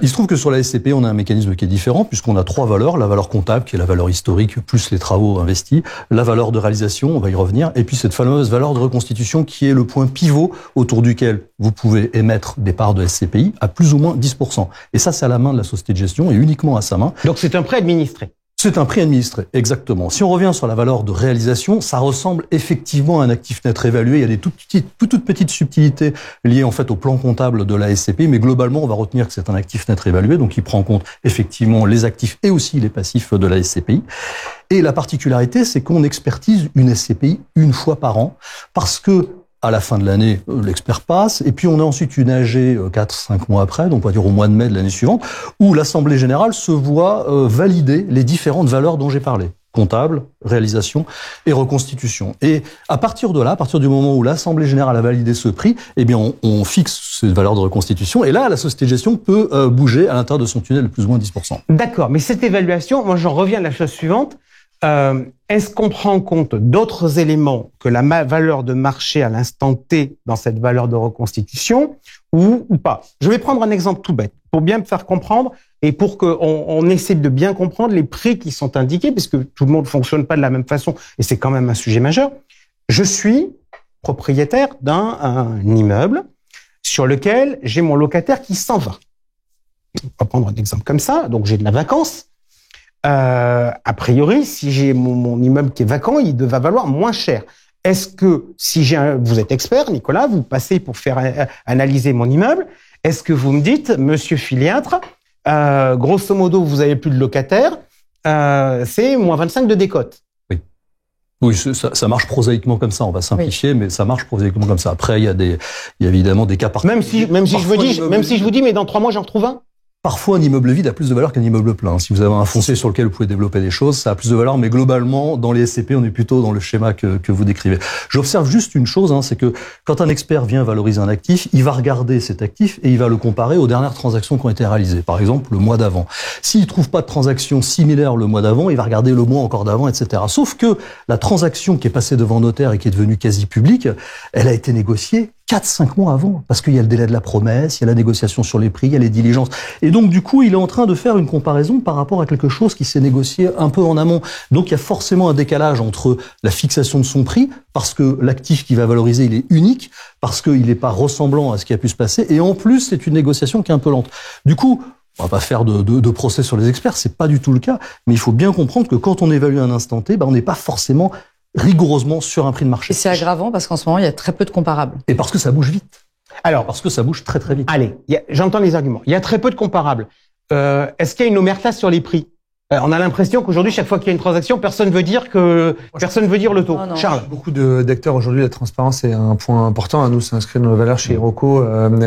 Il se trouve que sur la SCPI, on a un mécanisme qui est différent puisqu'on a 3 valeurs. La valeur comptable, qui est la valeur historique, plus les travaux investis. La valeur de réalisation, on va y revenir. Et puis cette fameuse valeur de reconstitution qui est le point pivot autour duquel vous pouvez émettre des parts de SCPI à plus ou moins 10%. Et ça, c'est à la main de la société de gestion et uniquement à sa main. Donc c'est un prêt administré. C'est un prix administré, exactement. Si on revient sur la valeur de réalisation, ça ressemble effectivement à un actif net réévalué. Il y a des toutes petites subtilités liées en fait au plan comptable de la SCPI, mais globalement, on va retenir que c'est un actif net réévalué, donc il prend en compte effectivement les actifs et aussi les passifs de la SCPI. Et la particularité, c'est qu'on expertise une SCPI une fois par an, parce que à la fin de l'année, l'expert passe, et puis on a ensuite une AG 4-5 mois après, donc on va dire au mois de mai de l'année suivante, où l'Assemblée Générale se voit valider les différentes valeurs dont j'ai parlé. Comptable, réalisation et reconstitution. Et à partir de là, à partir du moment où l'Assemblée Générale a validé ce prix, eh bien on fixe ces valeurs de reconstitution, et là, la société de gestion peut bouger à l'intérieur de son tunnel de plus ou moins 10%. D'accord, mais cette évaluation, moi j'en reviens à la chose suivante. Est-ce qu'on prend en compte d'autres éléments que la valeur de marché à l'instant T dans cette valeur de reconstitution ou pas? Je vais prendre un exemple tout bête pour bien me faire comprendre et pour qu'on essaie de bien comprendre les prix qui sont indiqués, puisque tout le monde fonctionne pas de la même façon et c'est quand même un sujet majeur. Je suis propriétaire d'un immeuble sur lequel j'ai mon locataire qui s'en va. On va prendre un exemple comme ça. Donc j'ai de la vacance. A priori, si j'ai mon immeuble qui est vacant, il va valoir moins cher. Est-ce que, vous êtes expert, Nicolas, vous passez pour faire analyser mon immeuble, est-ce que vous me dites, monsieur Filiatre, grosso modo, vous avez plus de locataire, c'est moins 25 de décote? Oui, ça marche prosaïquement comme ça. On va simplifier, mais ça marche prosaïquement comme ça. Après, il y a évidemment des cas particuliers. Même si je vous dis, mais dans 3 mois, j'en retrouve un? Parfois, un immeuble vide a plus de valeur qu'un immeuble plein. Si vous avez un foncier sur lequel vous pouvez développer des choses, ça a plus de valeur, mais globalement, dans les SCP, on est plutôt dans le schéma que vous décrivez. J'observe juste une chose, c'est que quand un expert vient valoriser un actif, il va regarder cet actif et il va le comparer aux dernières transactions qui ont été réalisées. Par exemple, le mois d'avant. S'il trouve pas de transaction similaire le mois d'avant, il va regarder le mois encore d'avant, etc. Sauf que la transaction qui est passée devant notaire et qui est devenue quasi publique, elle a été négociée 4-5 mois avant, parce qu'il y a le délai de la promesse, il y a la négociation sur les prix, il y a les diligences. Et donc, du coup, il est en train de faire une comparaison par rapport à quelque chose qui s'est négocié un peu en amont. Donc, il y a forcément un décalage entre la fixation de son prix, parce que l'actif qui va valoriser, il est unique, parce qu'il n'est pas ressemblant à ce qui a pu se passer, et en plus, c'est une négociation qui est un peu lente. Du coup, on va pas faire de procès sur les experts, c'est pas du tout le cas, mais il faut bien comprendre que quand on évalue un instant T, on n'est pas forcément rigoureusement sur un prix de marché. Et c'est aggravant parce qu'en ce moment, il y a très peu de comparables. Et parce que ça bouge vite. Alors, parce que ça bouge très très vite. Allez, j'entends les arguments. Il y a très peu de comparables. Est-ce qu'il y a une omerta sur les prix? On a l'impression qu'aujourd'hui, chaque fois qu'il y a une transaction, personne veut dire le taux. Non. Charles. Beaucoup d'acteurs aujourd'hui, la transparence est un point important. Nous, c'est inscrit dans nos valeurs chez Hiroko.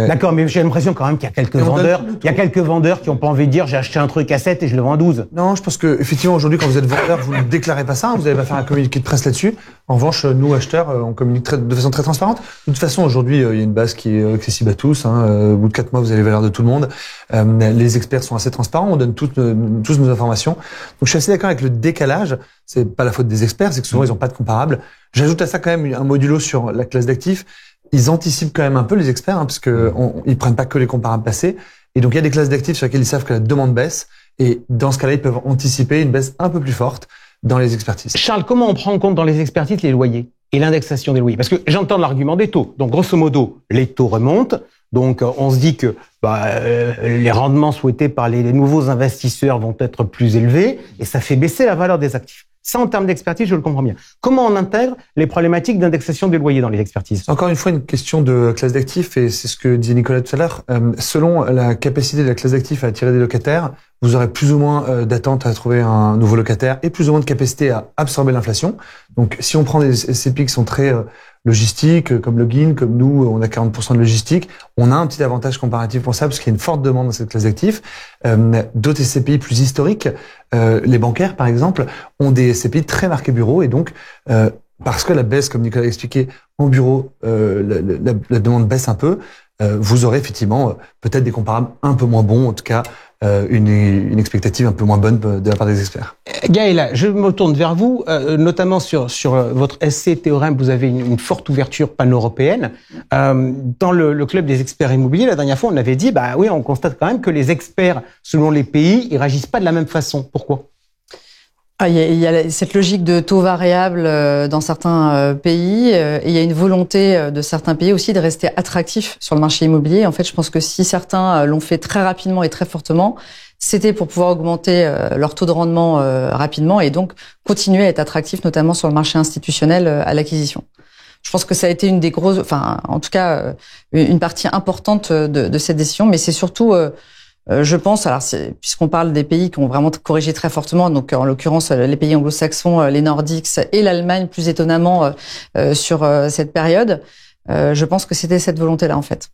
D'accord, mais j'ai l'impression quand même qu'il y a quelques vendeurs qui ont pas envie de dire j'ai acheté un truc à 7 et je le vends à 12. Non, je pense que effectivement aujourd'hui, quand vous êtes vendeur, vous ne déclarez pas ça. Vous n'allez pas faire un communiqué de presse là-dessus. En revanche, nous acheteurs, on communique de façon très transparente. De toute façon, aujourd'hui, il y a une base qui est accessible à tous. Au bout de 4 mois, vous avez les valeurs de tout le monde. Les experts sont assez transparents. On donne tous nos informations. Donc, je suis assez d'accord avec le décalage. C'est pas la faute des experts, c'est que souvent ils n'ont pas de comparable. J'ajoute à ça quand même un modulo sur la classe d'actifs. Ils anticipent quand même un peu les experts, parce que ils prennent pas que les comparables passés. Et donc il y a des classes d'actifs sur lesquelles ils savent que la demande baisse. Et dans ce cas-là, ils peuvent anticiper une baisse un peu plus forte dans les expertises. Charles, comment on prend en compte dans les expertises les loyers et l'indexation des loyers? Parce que j'entends l'argument des taux. Donc grosso modo, les taux remontent. Donc on se dit que les rendements souhaités par les nouveaux investisseurs vont être plus élevés et ça fait baisser la valeur des actifs. Ça, en termes d'expertise, je le comprends bien. Comment on intègre les problématiques d'indexation des loyers dans les expertises? C'est encore une fois une question de classe d'actifs et c'est ce que disait Nicolas tout à l'heure. Selon la capacité de la classe d'actifs à attirer des locataires, vous aurez plus ou moins d'attente à trouver un nouveau locataire et plus ou moins de capacité à absorber l'inflation. Donc, si on prend des SCPI qui sont très logistiques, comme Login, comme nous, on a 40% de logistique, on a un petit avantage comparatif pour ça parce qu'il y a une forte demande dans cette classe d'actifs. D'autres SCPI plus historiques, les bancaires par exemple, ont des SCPI très marqués bureau et donc parce que la baisse, comme Nicolas l'a expliqué, en bureau, la demande baisse un peu. vous aurez effectivement peut-être des comparables un peu moins bons, en tout cas une expectative un peu moins bonne de la part des experts. Gaëla, je me tourne vers vous, notamment sur votre SC Théorème, vous avez une forte ouverture pan-européenne. Dans le club des experts immobiliers, la dernière fois, on avait dit, bah oui, on constate quand même que les experts, selon les pays, ils réagissent pas de la même façon. Pourquoi ? Il y a cette logique de taux variable dans certains pays et il y a une volonté de certains pays aussi de rester attractifs sur le marché immobilier. En fait, je pense que si certains l'ont fait très rapidement et très fortement, c'était pour pouvoir augmenter leur taux de rendement rapidement et donc continuer à être attractifs, notamment sur le marché institutionnel à l'acquisition. Je pense que ça a été une des grosses, enfin, en tout cas, une partie importante de cette décision, mais c'est surtout je pense, alors puisqu'on parle des pays qui ont vraiment corrigé très fortement, donc en l'occurrence les pays anglo-saxons, les Nordiques et l'Allemagne plus étonnamment sur cette période, je pense que c'était cette volonté-là en fait.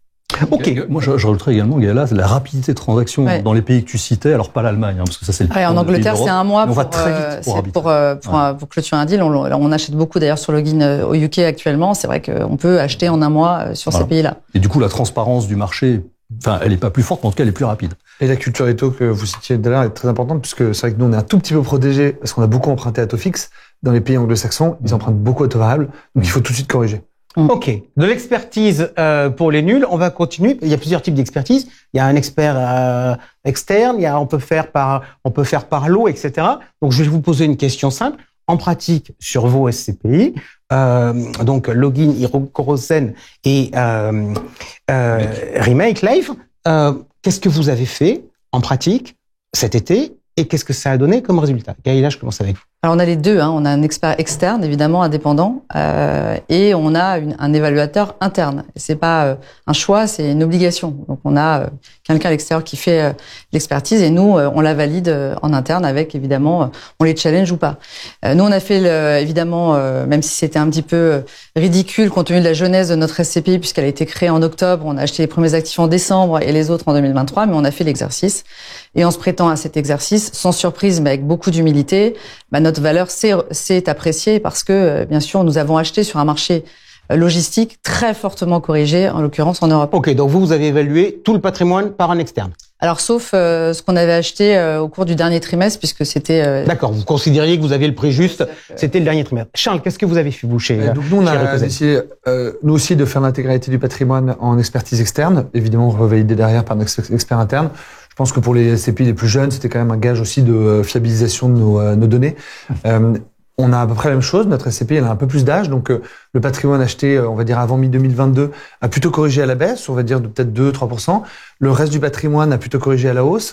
Ok. Moi, je rajouterais également, Gaëla, la rapidité de transaction dans les pays que tu citais, alors pas l'Allemagne, parce que ça c'est le en Angleterre, c'est un mois pour clôturer un deal. On achète beaucoup d'ailleurs sur Login au UK actuellement. C'est vrai qu'on peut acheter en un mois sur ces pays-là. Et du coup, la transparence du marché, enfin, elle est pas plus forte, mais en tout cas, elle est plus rapide. Et la culture étau que vous citiez tout à l'heure est très importante, puisque c'est vrai que nous, on est un tout petit peu protégés, parce qu'on a beaucoup emprunté à taux fixe. Dans les pays anglo-saxons, ils empruntent beaucoup à taux variable, donc il faut tout de suite corriger. Ok. De l'expertise pour les nuls, on va continuer. Il y a plusieurs types d'expertise. Il y a un expert externe, on peut faire par lot, etc. Donc, je vais vous poser une question simple. En pratique, sur vos SCPI, donc Login, Hirokorosen et Remake Live, qu'est-ce que vous avez fait en pratique cet été et qu'est-ce que ça a donné comme résultat? Gaëla, je commence avec vous. Alors on a les deux, on a un expert externe évidemment indépendant et on a un évaluateur interne. C'est pas un choix, c'est une obligation. Donc on a quelqu'un à l'extérieur qui fait l'expertise et nous on la valide en interne avec évidemment on les challenge ou pas. Nous on a fait évidemment même si c'était un petit peu ridicule compte tenu de la jeunesse de notre SCPI puisqu'elle a été créée en octobre, on a acheté les premiers actifs en décembre et les autres en 2023, mais on a fait l'exercice et en se prêtant à cet exercice sans surprise mais avec beaucoup d'humilité, notre valeur s'est appréciée parce que, bien sûr, nous avons acheté sur un marché logistique très fortement corrigé, en l'occurrence en Europe. Ok, donc vous avez évalué tout le patrimoine par un externe. Alors, sauf ce qu'on avait acheté au cours du dernier trimestre, puisque c'était... D'accord, vous considériez que vous aviez le prix juste, c'était le dernier trimestre. Charles, qu'est-ce que vous avez fait, vous, chez donc nous, on a décidé, nous aussi, de faire l'intégralité du patrimoine en expertise externe. Évidemment, revalidé derrière par notre expert interne. Je pense que pour les SCPI les plus jeunes, c'était quand même un gage aussi de fiabilisation de nos données. On a à peu près la même chose. Notre SCPI, elle a un peu plus d'âge. Donc, le patrimoine acheté, on va dire, avant mi-2022, a plutôt corrigé à la baisse, on va dire de peut-être 2-3%. Le reste du patrimoine a plutôt corrigé à la hausse.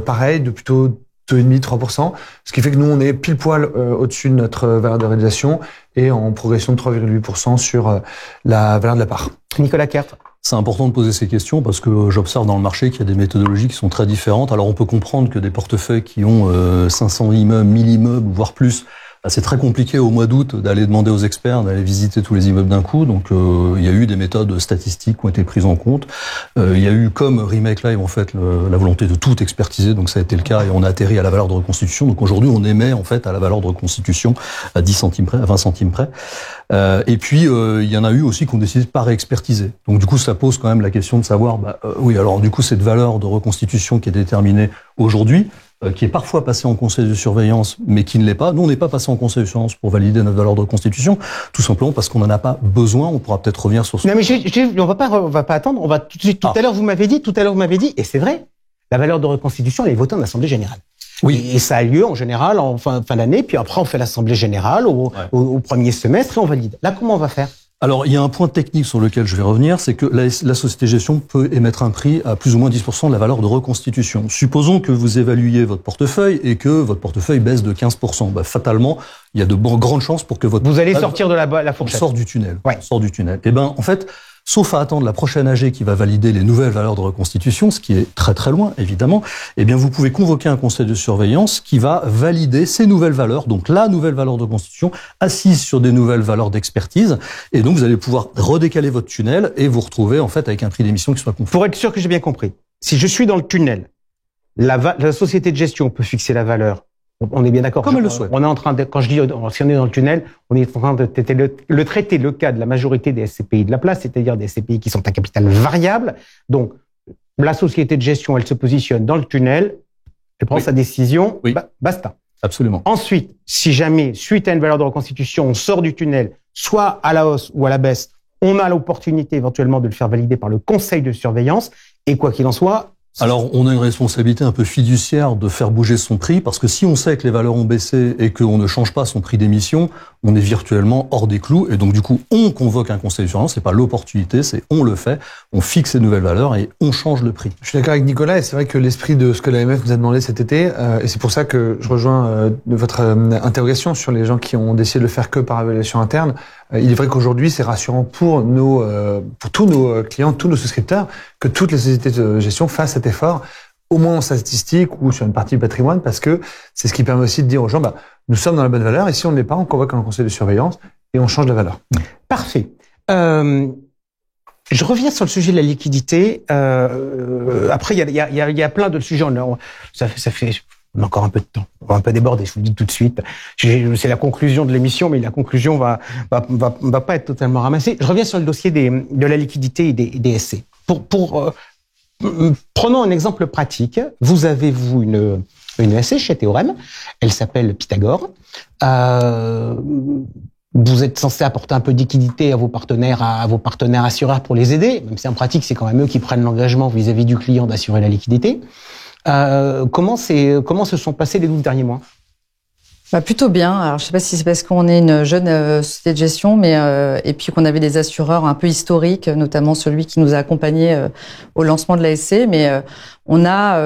Pareil, de plutôt 2,5-3%. Ce qui fait que nous, on est pile poil au-dessus de notre valeur de réalisation et en progression de 3,8% sur la valeur de la part. Nicolas Kert. C'est important de poser ces questions parce que j'observe dans le marché qu'il y a des méthodologies qui sont très différentes. Alors on peut comprendre que des portefeuilles qui ont 500 immeubles, 1000 immeubles, voire plus, c'est très compliqué au mois d'août d'aller demander aux experts d'aller visiter tous les immeubles d'un coup. Donc il y a eu des méthodes statistiques qui ont été prises en compte. Il y a eu comme Remake Live en fait la volonté de tout expertiser. Donc ça a été le cas et on a atterri à la valeur de reconstitution. Donc aujourd'hui on émet en fait à la valeur de reconstitution à 10 centimes près, à 20 centimes près. Et puis il y en a eu aussi qui ont décidé de pas réexpertiser. Donc du coup ça pose quand même la question de savoir oui alors du coup cette valeur de reconstitution qui est déterminée aujourd'hui qui est parfois passé en conseil de surveillance, mais qui ne l'est pas. Nous, on n'est pas passé en conseil de surveillance pour valider notre valeur de reconstitution, tout simplement parce qu'on n'en a pas besoin. On pourra peut-être revenir sur ce. Non, mais on va pas attendre. On va tout de suite. Tout à l'heure, vous m'avez dit, et c'est vrai, la valeur de reconstitution, elle est votée en assemblée générale. Oui. Et ça a lieu en général en fin d'année, puis après on fait l'assemblée générale au premier semestre et on valide. Là, comment on va faire? Alors, il y a un point technique sur lequel je vais revenir, c'est que la société de gestion peut émettre un prix à plus ou moins 10% de la valeur de reconstitution. Supposons que vous évaluez votre portefeuille et que votre portefeuille baisse de 15%. Fatalement, il y a de grandes chances pour que votre... Vous allez sortir de la fourchette. Sort du tunnel. Ouais. Sort du tunnel. Et en fait, sauf à attendre la prochaine AG qui va valider les nouvelles valeurs de reconstitution, ce qui est très très loin, évidemment, vous pouvez convoquer un conseil de surveillance qui va valider ces nouvelles valeurs, donc la nouvelle valeur de reconstitution, assise sur des nouvelles valeurs d'expertise, et donc vous allez pouvoir redécaler votre tunnel et vous retrouver en fait avec un prix d'émission qui soit conforme. Pour être sûr que j'ai bien compris, si je suis dans le tunnel, la société de gestion peut fixer la valeur On est bien d'accord. Comme elle le souhaite. On est en train de, quand je dis si on est dans le tunnel, on est en train de traiter le cas de la majorité des SCPI de la place, c'est-à-dire des SCPI qui sont à capital variable. Donc, la société de gestion, elle se positionne dans le tunnel, elle prend sa décision, basta. Absolument. Ensuite, si jamais, suite à une valeur de reconstitution, on sort du tunnel, soit à la hausse ou à la baisse, on a l'opportunité éventuellement de le faire valider par le conseil de surveillance. Et quoi qu'il en soit, alors, on a une responsabilité un peu fiduciaire de faire bouger son prix, parce que si on sait que les valeurs ont baissé et qu'on ne change pas son prix d'émission, on est virtuellement hors des clous. Et donc, du coup, on convoque un conseil de surveillance. C'est pas l'opportunité, c'est on le fait. On fixe ces nouvelles valeurs et on change le prix. Je suis d'accord avec Nicolas, et c'est vrai que l'esprit de ce que l'AMF nous a demandé cet été, et c'est pour ça que je rejoins votre interrogation sur les gens qui ont décidé de le faire que par évaluation interne. Il est vrai qu'aujourd'hui, c'est rassurant pour tous nos clients, tous nos souscripteurs, que toutes les sociétés de gestion fassent cet effort, au moins en statistique ou sur une partie du patrimoine, parce que c'est ce qui permet aussi de dire aux gens, nous sommes dans la bonne valeur, et si on ne l'est pas, on convoque un conseil de surveillance et on change la valeur. Parfait. Je reviens sur le sujet de la liquidité. Après, il y a plein de sujets. Ça fait on a encore un peu de temps. On va un peu déborder, je vous le dis tout de suite. C'est la conclusion de l'émission, mais la conclusion va pas être totalement ramassée. Je reviens sur le dossier de la liquidité et des SC. Prenons un exemple pratique. Vous avez, une SC chez Théorème. Elle s'appelle Pythagore. Vous êtes censé apporter un peu de liquidité à vos partenaires assureurs pour les aider. Même si en pratique, c'est quand même eux qui prennent l'engagement vis-à-vis du client d'assurer la liquidité. Comment se sont passés les 12 derniers mois? Plutôt bien. Alors, je sais pas si c'est parce qu'on est une jeune société de gestion, mais et puis qu'on avait des assureurs un peu historiques, notamment celui qui nous a accompagnés au lancement de la SC. Mais on a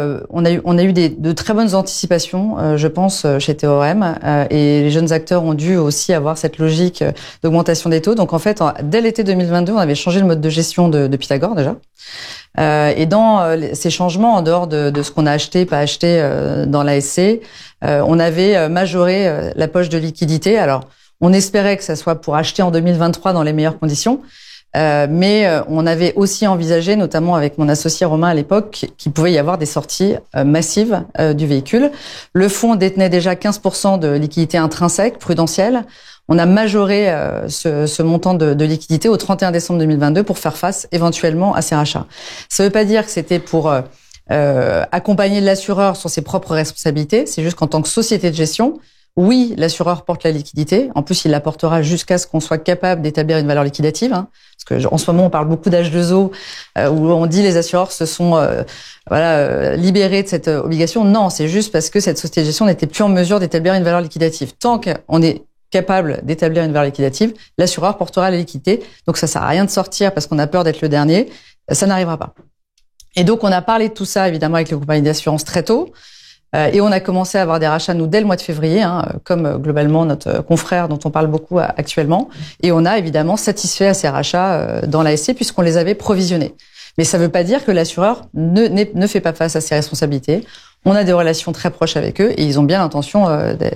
eu de très bonnes anticipations, je pense, chez Théorème, et les jeunes acteurs ont dû aussi avoir cette logique d'augmentation des taux. Donc en fait, dès l'été 2022, on avait changé le mode de gestion de Pythagore déjà. Et dans ces changements, en dehors de ce qu'on a acheté, pas acheté dans la SC, on avait majoré la poche de liquidité. Alors, on espérait que ça soit pour acheter en 2023 dans les meilleures conditions, mais on avait aussi envisagé, notamment avec mon associé Romain à l'époque, qu'il pouvait y avoir des sorties massives du véhicule. Le fonds détenait déjà 15% de liquidité intrinsèque, prudentielle. On a majoré ce montant de liquidité au 31 décembre 2022 pour faire face éventuellement à ces rachats. Ça ne veut pas dire que c'était pour accompagner l'assureur sur ses propres responsabilités. C'est juste qu'en tant que société de gestion, oui, l'assureur porte la liquidité. En plus, il la portera jusqu'à ce qu'on soit capable d'établir une valeur liquidative. Parce que en ce moment, on parle beaucoup d'H2O, où on dit les assureurs se sont libérés de cette obligation. Non, c'est juste parce que cette société de gestion n'était plus en mesure d'établir une valeur liquidative. Tant qu'on est capable d'établir une valeur liquidative, l'assureur portera la liquidité. Donc ça sert à rien de sortir parce qu'on a peur d'être le dernier. Ça n'arrivera pas. Et donc on a parlé de tout ça évidemment avec les compagnies d'assurance très tôt. Et on a commencé à avoir des rachats, nous, dès le mois de février, comme globalement notre confrère dont on parle beaucoup actuellement. Et on a évidemment satisfait à ces rachats dans la SC puisqu'on les avait provisionnés. Mais ça ne veut pas dire que l'assureur ne fait pas face à ses responsabilités. On a des relations très proches avec eux et ils ont bien l'intention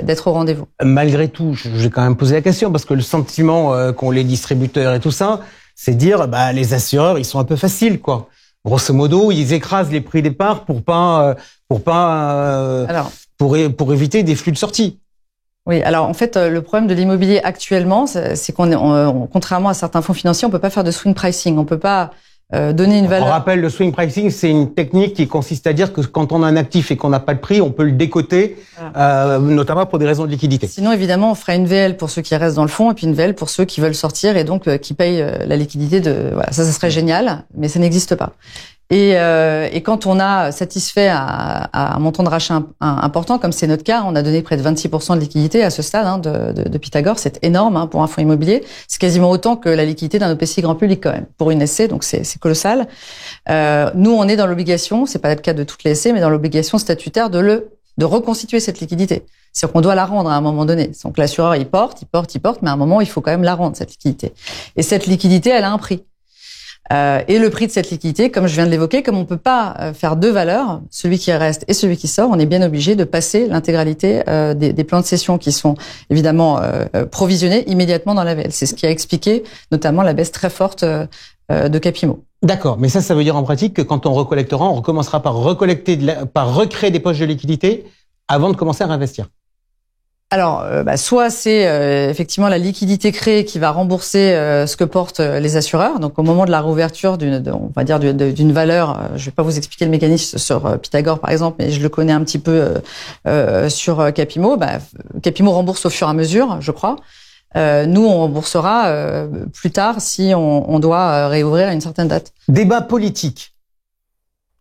d'être au rendez-vous. Malgré tout, je vais quand même poser la question parce que le sentiment qu'ont les distributeurs et tout ça, c'est dire les assureurs, ils sont un peu faciles, quoi. Grosso modo, ils écrasent les prix des parts pour éviter des flux de sortie. Oui, alors en fait, le problème de l'immobilier actuellement, c'est qu'on contrairement à certains fonds financiers, on peut pas faire de swing pricing. On peut pas donner une valeur. On rappelle, le swing pricing, c'est une technique qui consiste à dire que quand on a un actif et qu'on n'a pas de prix, on peut le décoter, notamment pour des raisons de liquidité. Sinon, évidemment, on fera une VL pour ceux qui restent dans le fonds et puis une VL pour ceux qui veulent sortir et donc qui payent la liquidité Voilà, ça serait génial, mais ça n'existe pas. Et quand on a satisfait à un montant de rachat important, comme c'est notre cas, on a donné près de 26% de liquidité à ce stade de Pythagore. C'est énorme pour un fonds immobilier. C'est quasiment autant que la liquidité d'un EPCI grand public quand même pour une SC, donc c'est colossal. Nous, on est dans l'obligation, c'est pas le cas de toutes les SC, mais dans l'obligation statutaire de reconstituer cette liquidité. C'est-à-dire qu'on doit la rendre à un moment donné. Donc l'assureur il porte, mais à un moment il faut quand même la rendre cette liquidité. Et cette liquidité, elle a un prix. Et le prix de cette liquidité, comme je viens de l'évoquer, comme on peut pas faire deux valeurs, celui qui reste et celui qui sort, on est bien obligé de passer l'intégralité des plans de cession qui sont évidemment provisionnés immédiatement dans la VL. C'est ce qui a expliqué notamment la baisse très forte de Capimo. D'accord, mais ça veut dire en pratique que quand on recollectera, on recommencera par recréer des poches de liquidité avant de commencer à réinvestir. Alors, soit c'est effectivement la liquidité créée qui va rembourser ce que portent les assureurs. Donc, au moment de la réouverture d'une valeur, je vais pas vous expliquer le mécanisme sur Pythagore par exemple, mais je le connais un petit peu sur Capimo. Capimo rembourse au fur et à mesure, je crois. Nous, on remboursera plus tard si on doit réouvrir à une certaine date. Débat politique.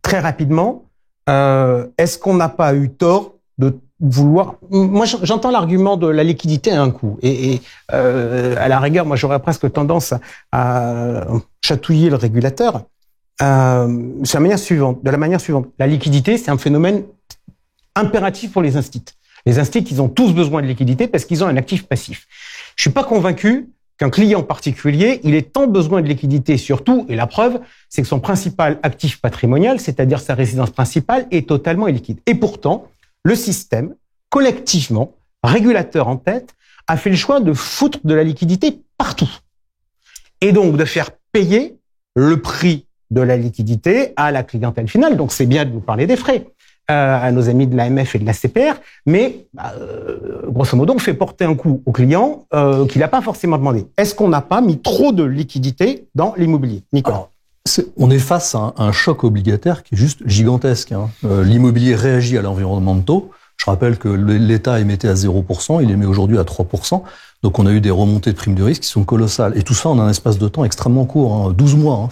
Très rapidement, est-ce qu'on n'a pas eu tort de vouloir... Moi, j'entends l'argument de la liquidité à un coût. Et à la rigueur, moi, j'aurais presque tendance à chatouiller le régulateur de la manière suivante. La liquidité, c'est un phénomène impératif pour les instituts. Les instituts, ils ont tous besoin de liquidité parce qu'ils ont un actif passif. Je suis pas convaincu qu'un client particulier, il ait tant besoin de liquidité surtout, et la preuve, c'est que son principal actif patrimonial, c'est-à-dire sa résidence principale, est totalement illiquide. Et pourtant, le système, collectivement, régulateur en tête, a fait le choix de foutre de la liquidité partout. Et donc de faire payer le prix de la liquidité à la clientèle finale. Donc c'est bien de nous parler des frais à nos amis de l'AMF et de la CPR, mais grosso modo, on fait porter un coût au client qu'il n'a pas forcément demandé. Est-ce qu'on n'a pas mis trop de liquidité dans l'immobilier, Nicolas? On est face à un choc obligataire qui est juste gigantesque. L'immobilier réagit à l'environnement de taux. Je rappelle que l'État émettait à 0%, il émet aujourd'hui à 3%. Donc on a eu des remontées de primes de risque qui sont colossales. Et tout ça en un espace de temps extrêmement court, 12 mois.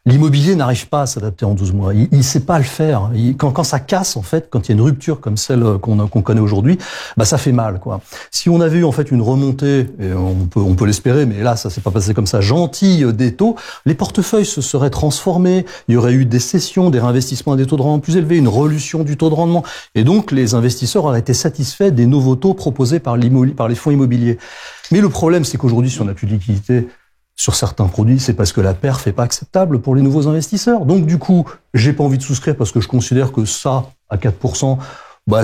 L'immobilier n'arrive pas à s'adapter en 12 mois. Il sait pas le faire. Quand ça casse, en fait, quand il y a une rupture comme celle qu'on connaît aujourd'hui, ça fait mal, quoi. Si on avait eu, en fait, une remontée, et on peut l'espérer, mais là, ça s'est pas passé comme ça, gentille des taux, les portefeuilles se seraient transformés, il y aurait eu des cessions, des réinvestissements à des taux de rendement plus élevés, une relution du taux de rendement. Et donc, les investisseurs auraient été satisfaits des nouveaux taux proposés par les fonds immobiliers. Mais le problème, c'est qu'aujourd'hui, si on n'a plus de liquidité sur certains produits, c'est parce que la perf n'est pas acceptable pour les nouveaux investisseurs. Donc, du coup, j'ai pas envie de souscrire parce que je considère que ça, à 4%,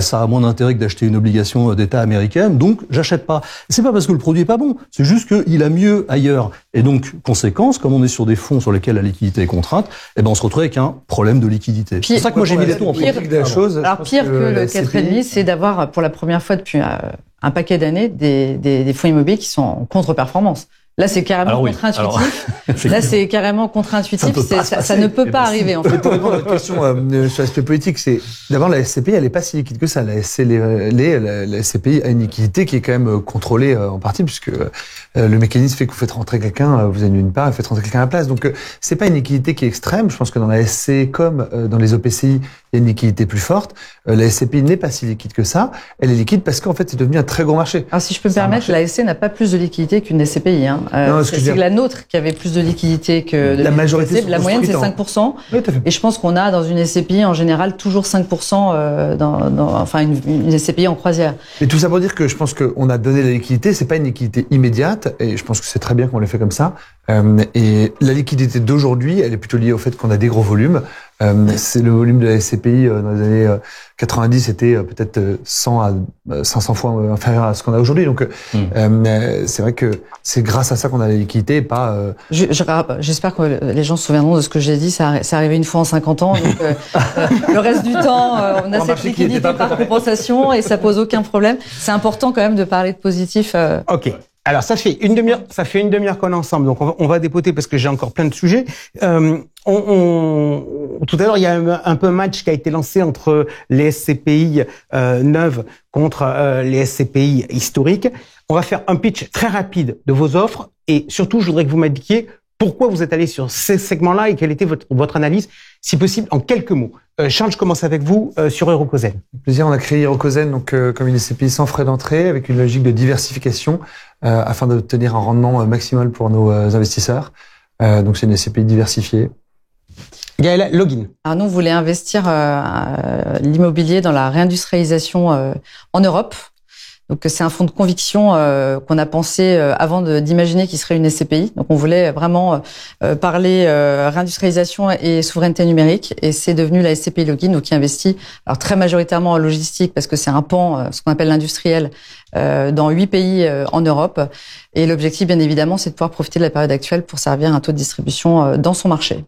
ça a moins d'intérêt que d'acheter une obligation d'État américaine. Donc, j'achète pas. C'est pas parce que le produit est pas bon. C'est juste qu'il a mieux ailleurs. Et donc, conséquence, comme on est sur des fonds sur lesquels la liquidité est contrainte, on se retrouve avec un problème de liquidité. C'est pour ça que moi, j'ai mis les taux en pratique de la chose. Alors, pire que le 4,5, c'est d'avoir, pour la première fois depuis un paquet d'années, des fonds immobiliers qui sont en contre-performance. Là, c'est carrément contre-intuitif. Là, c'est carrément contre-intuitif. Ça ne peut pas arriver, en fait. Pour répondre à votre question sur l'aspect politique, c'est d'abord la SCPI, elle est pas si liquide que ça. La SCPI a une liquidité qui est quand même contrôlée en partie, puisque le mécanisme fait que vous faites rentrer quelqu'un, vous annulez une part, et faites rentrer quelqu'un à la place. Donc, c'est pas une liquidité qui est extrême. Je pense que dans la SC comme dans les OPCI, il y a une liquidité plus forte. La SCPI n'est pas si liquide que ça. Elle est liquide parce qu'en fait, c'est devenu un très gros marché. Alors, si je peux me permettre, la SC n'a pas plus de liquidité qu'une SCPI, c'est la nôtre qui avait plus de liquidité que la majorité. La moyenne, c'est 5%. Oui, et je pense qu'on a dans une SCPI, en général, toujours 5% une SCPI en croisière. Mais tout ça pour dire que je pense qu'on a donné la liquidité, c'est pas une liquidité immédiate, et je pense que c'est très bien qu'on l'ait fait comme ça. Et la liquidité d'aujourd'hui, elle est plutôt liée au fait qu'on a des gros volumes. C'est le volume de la SCPI dans les années 90 était peut-être 100 à 500 fois inférieur à ce qu'on a aujourd'hui. Donc c'est vrai que c'est grâce à ça qu'on a la liquidité, pas. J'espère que les gens se souviendront de ce que j'ai dit. C'est arrivé une fois en 50 ans. Donc le reste du temps, on a cette liquidité par compensation et ça pose aucun problème. C'est important quand même de parler de positif. Ok. Alors, ça fait une demi-heure qu'on est ensemble, donc on va dépoter parce que j'ai encore plein de sujets. Tout à l'heure, il y a un peu un match qui a été lancé entre les SCPI neuves contre les SCPI historiques. On va faire un pitch très rapide de vos offres et surtout, je voudrais que vous m'indiquiez pourquoi vous êtes allé sur ces segments-là et quelle était votre analyse, si possible, en quelques mots. Charles, je commence avec vous sur Hirokozen. Plaisir, on a créé Hirokozen donc comme une SCPI sans frais d'entrée, avec une logique de diversification afin d'obtenir un rendement maximal pour nos investisseurs. Donc c'est une SCPI diversifiée. Gaëlle, login. Alors nous, on voulait investir l'immobilier dans la réindustrialisation en Europe. Donc c'est un fonds de conviction qu'on a pensé avant d'imaginer qu'il serait une SCPI. Donc on voulait vraiment parler réindustrialisation et souveraineté numérique, et c'est devenu la SCPI Login, donc qui investit alors très majoritairement en logistique parce que c'est un pan, ce qu'on appelle l'industriel, dans 8 pays en Europe. Et l'objectif, bien évidemment, c'est de pouvoir profiter de la période actuelle pour servir un taux de distribution dans son marché.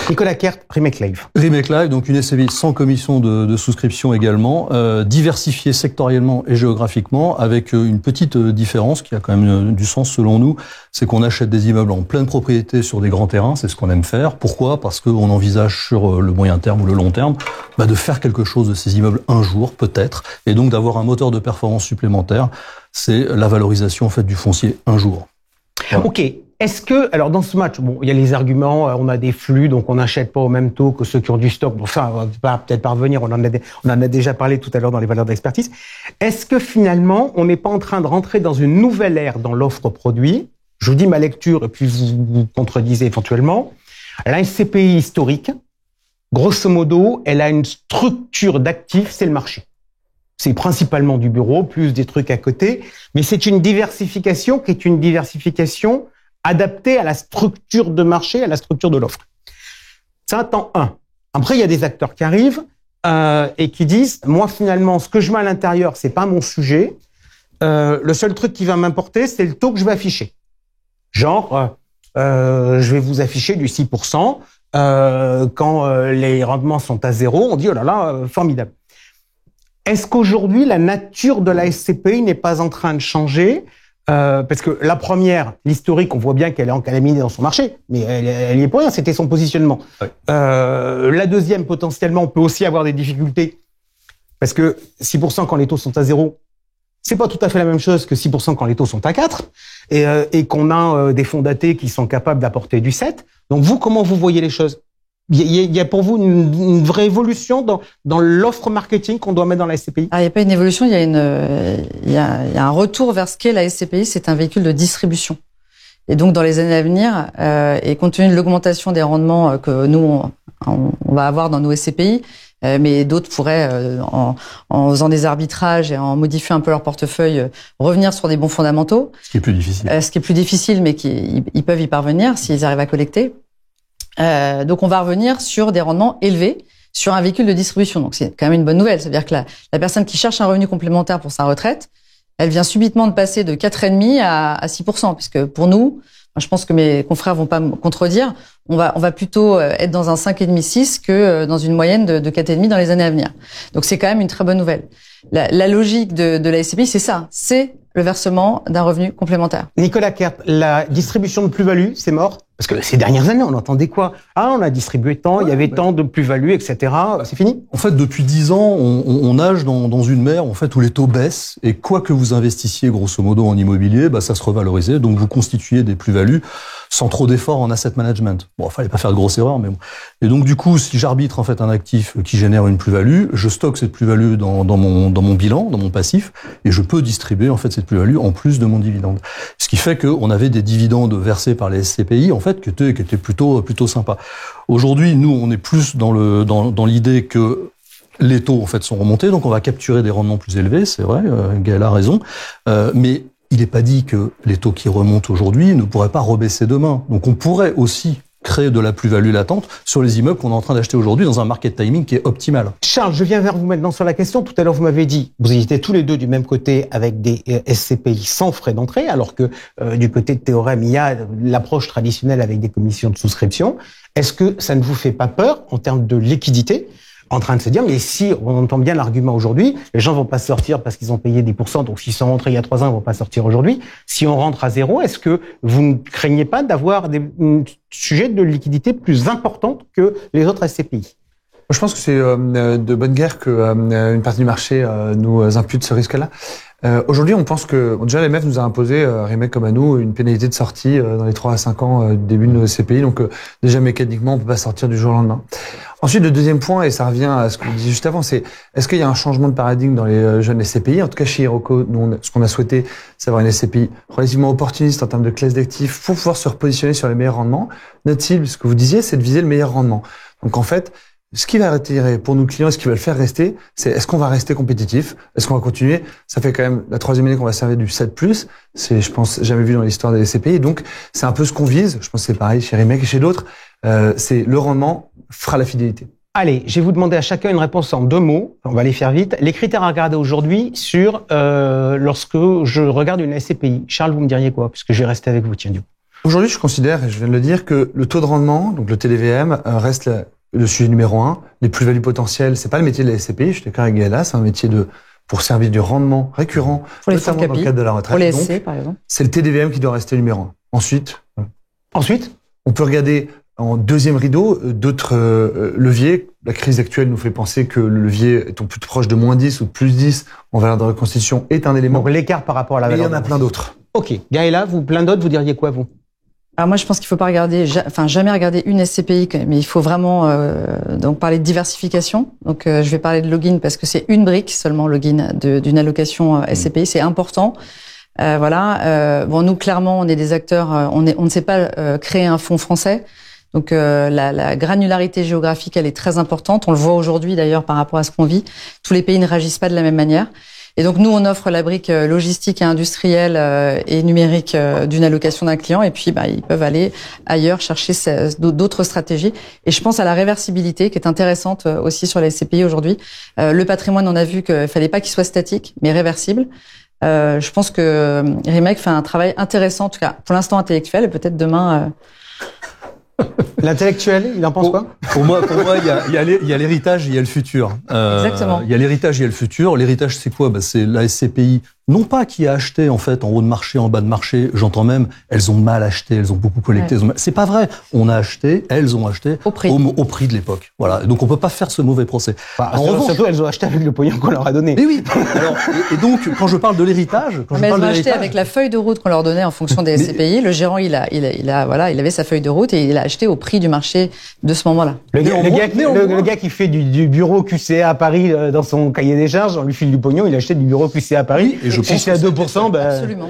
Nicolas Kert, Remake Live. Remake Live, donc une SCPI sans commission de souscription également, diversifiée sectoriellement et géographiquement, avec une petite différence qui a quand même du sens selon nous, c'est qu'on achète des immeubles en pleine propriété sur des grands terrains, c'est ce qu'on aime faire. Pourquoi ? Parce qu'on envisage sur le moyen terme ou le long terme de faire quelque chose de ces immeubles un jour, peut-être, et donc d'avoir un moteur de performance supplémentaire, c'est la valorisation en fait du foncier un jour. Voilà. Ok. Est-ce que, alors dans ce match, bon, il y a les arguments, on a des flux, donc on n'achète pas au même taux que ceux qui ont du stock. Bon, enfin, on va peut-être pas revenir, on en a déjà parlé tout à l'heure dans les valeurs d'expertise. Est-ce que finalement, on n'est pas en train de rentrer dans une nouvelle ère dans l'offre produit ? Je vous dis ma lecture et puis vous contredisez éventuellement. La SCPI historique, grosso modo, elle a une structure d'actifs, c'est le marché. C'est principalement du bureau, plus des trucs à côté, mais c'est une diversification qui est une diversification adapté à la structure de marché, à la structure de l'offre. Ça, temps 1. Après, il y a des acteurs qui arrivent et qui disent, moi, finalement, ce que je mets à l'intérieur, c'est pas mon sujet. Le seul truc qui va m'importer, c'est le taux que je vais afficher. Genre, je vais vous afficher du 6%. Quand les rendements sont à 0, on dit, oh là là, formidable. Est-ce qu'aujourd'hui, la nature de la SCPI n'est pas en train de changer ? Parce que la première, l'historique, on voit bien qu'elle est encalaminée dans son marché, mais elle y est pour rien, c'était son positionnement. Oui. La deuxième, potentiellement, on peut aussi avoir des difficultés, parce que 6% quand les taux sont à 0, c'est pas tout à fait la même chose que 6% quand les taux sont à 4, et qu'on a des fonds datés qui sont capables d'apporter du 7. Donc vous, comment vous voyez les choses ? Il y a pour vous une vraie évolution dans l'offre marketing qu'on doit mettre dans la SCPI ? Il n'y a pas une évolution, il y a un retour vers ce qu'est la SCPI, c'est un véhicule de distribution. Et donc dans les années à venir, et compte tenu de l'augmentation des rendements que nous on va avoir dans nos SCPI, mais d'autres pourraient, en faisant des arbitrages et en modifiant un peu leur portefeuille, revenir sur des bons fondamentaux. Ce qui est plus difficile. Ce qui est plus difficile, mais ils peuvent y parvenir s'ils arrivent à collecter. Donc on va revenir sur des rendements élevés sur un véhicule de distribution. Donc c'est quand même une bonne nouvelle. C'est-à-dire que la personne qui cherche un revenu complémentaire pour sa retraite, elle vient subitement de passer de 4,5 à 6%. Puisque pour nous, je pense que mes confrères vont pas me contredire, on va plutôt être dans un 5,5-6 que dans une moyenne de 4,5 dans les années à venir. Donc c'est quand même une très bonne nouvelle. La logique de la SCPI, c'est ça. C'est le versement d'un revenu complémentaire. Nicolas Kert, la distribution de plus-value, c'est mort ? Parce que ces dernières années, on entendait quoi ? On a distribué tant, il y avait tant de plus-value, etc. C'est fini ? En fait, depuis 10 ans, on nage dans une mer en fait où les taux baissent et quoi que vous investissiez grosso modo en immobilier, ça se revalorisait. Donc vous constituez des plus-values sans trop d'efforts en asset management. Bon, fallait pas faire de grosses erreurs, mais bon. Et donc du coup, si j'arbitre en fait un actif qui génère une plus-value, je stocke cette plus-value dans mon bilan, dans mon passif, et je peux distribuer en fait cette plus-value en plus de mon dividende. Ce qui fait qu'on avait des dividendes versés par les SCPI en fait qui étaient plutôt sympas. Aujourd'hui, nous, on est plus dans l'idée que les taux en fait sont remontés, donc on va capturer des rendements plus élevés, c'est vrai, Gaël a raison, mais il n'est pas dit que les taux qui remontent aujourd'hui ne pourraient pas rebaisser demain. Donc on pourrait aussi créer de la plus-value latente sur les immeubles qu'on est en train d'acheter aujourd'hui dans un market timing qui est optimal. Charles, je viens vers vous maintenant sur la question. Tout à l'heure, vous m'avez dit, vous étiez tous les deux du même côté avec des SCPI sans frais d'entrée, alors que du côté de Théorème, il y a l'approche traditionnelle avec des commissions de souscription. Est-ce que ça ne vous fait pas peur en termes de liquidité ? En train de se dire, mais si on entend bien l'argument aujourd'hui, les gens vont pas sortir parce qu'ils ont payé 10%, donc s'ils sont rentrés il y a 3 ans, ils vont pas sortir aujourd'hui. Si on rentre à 0, est-ce que vous ne craignez pas d'avoir des sujets de liquidité plus importantes que les autres SCPI ? Je pense que c'est de bonne guerre que une partie du marché nous impute ce risque-là. Aujourd'hui, on pense que déjà l'AMF nous a imposé, Remake comme à nous, une pénalité de sortie dans les 3 à 5 ans du début de nos SCPI. Donc déjà mécaniquement, on peut pas sortir du jour au lendemain. Ensuite, le deuxième point, et ça revient à ce que vous disiez juste avant, c'est est-ce qu'il y a un changement de paradigme dans les jeunes SCPI ? En tout cas, chez Iroko, nous, ce qu'on a souhaité, c'est avoir une SCPI relativement opportuniste en termes de classe d'actifs pour pouvoir se repositionner sur les meilleurs rendements. Notre cible, ce que vous disiez, c'est de viser le meilleur rendement. Donc en fait, ce qui va attirer pour nos clients, ce qui va le faire rester, c'est est-ce qu'on va rester compétitif ? Est-ce qu'on va continuer ? Ça fait quand même la 3e année qu'on va servir du 7+. C'est, je pense, jamais vu dans l'histoire des SCPI. Donc, c'est un peu ce qu'on vise. Je pense que c'est pareil chez Remake et chez d'autres. C'est le rendement fera la fidélité. Allez, je vais vous demander à chacun une réponse en 2 mots. On va les faire vite. Les critères à regarder aujourd'hui sur lorsque je regarde une SCPI. Charles, vous me diriez quoi ? Puisque je vais rester avec vous, tiens, du coup. Aujourd'hui, je considère, et je viens de le dire, que le taux de rendement, donc le TDVM, reste le sujet numéro 1. Les plus-values potentielles, c'est pas le métier de la SCPI, je suis d'accord avec Gaëla, c'est un métier pour servir du rendement récurrent, pour les notamment dans le cadre de la retraite. Pour les SC, par exemple. C'est le TDVM qui doit rester numéro 1. Ensuite, on peut regarder en deuxième rideau d'autres leviers. La crise actuelle nous fait penser que le levier étant plus proche de -10 ou de +10 en valeur de reconstitution est un élément. Donc l'écart par rapport à la valeur. Mais il y en a plein d'autres. Ok. Gaëla, plein d'autres, vous diriez quoi, vous? Alors moi, je pense qu'il faut pas jamais regarder une SCPI, mais il faut vraiment donc parler de diversification. Donc je vais parler de login parce que c'est une brique seulement login d'une allocation SCPI, c'est important. Bon, nous clairement, on est des acteurs, on ne sait pas créer un fonds français. Donc la granularité géographique, elle est très importante. On le voit aujourd'hui d'ailleurs par rapport à ce qu'on vit. Tous les pays ne réagissent pas de la même manière. Et donc nous, on offre la brique logistique et industrielle et numérique d'une allocation d'un client. Et puis, ils peuvent aller ailleurs chercher d'autres stratégies. Et je pense à la réversibilité qui est intéressante aussi sur les SCPI aujourd'hui. Le patrimoine, on a vu qu'il fallait pas qu'il soit statique, mais réversible. Je pense que Remake fait un travail intéressant, en tout cas pour l'instant intellectuel, et peut-être demain. L'intellectuel, il en pense quoi? Pour moi, il y a l'héritage, il y a le futur. Exactement. Il y a l'héritage, il y a le futur. L'héritage, c'est quoi? C'est la SCPI. Non pas qui a acheté, en fait, en haut de marché, en bas de marché. J'entends même, elles ont mal acheté, elles ont beaucoup collecté. Ouais. C'est pas vrai. On a acheté, elles ont acheté au prix de l'époque. Voilà. Donc, on peut pas faire ce mauvais procès. Surtout, elles ont acheté avec le pognon qu'on leur a donné. Mais oui. Alors, et donc, quand je parle de l'héritage, elles ont acheté avec la feuille de route qu'on leur donnait en fonction des SCPI. Le gérant, il avait sa feuille de route et il a acheté au prix du marché de ce moment-là. Le gars qui fait du bureau QCA à Paris dans son cahier des charges, on lui file du pognon, il a acheté du bureau QCA à Paris. Et je si c'est à 2%,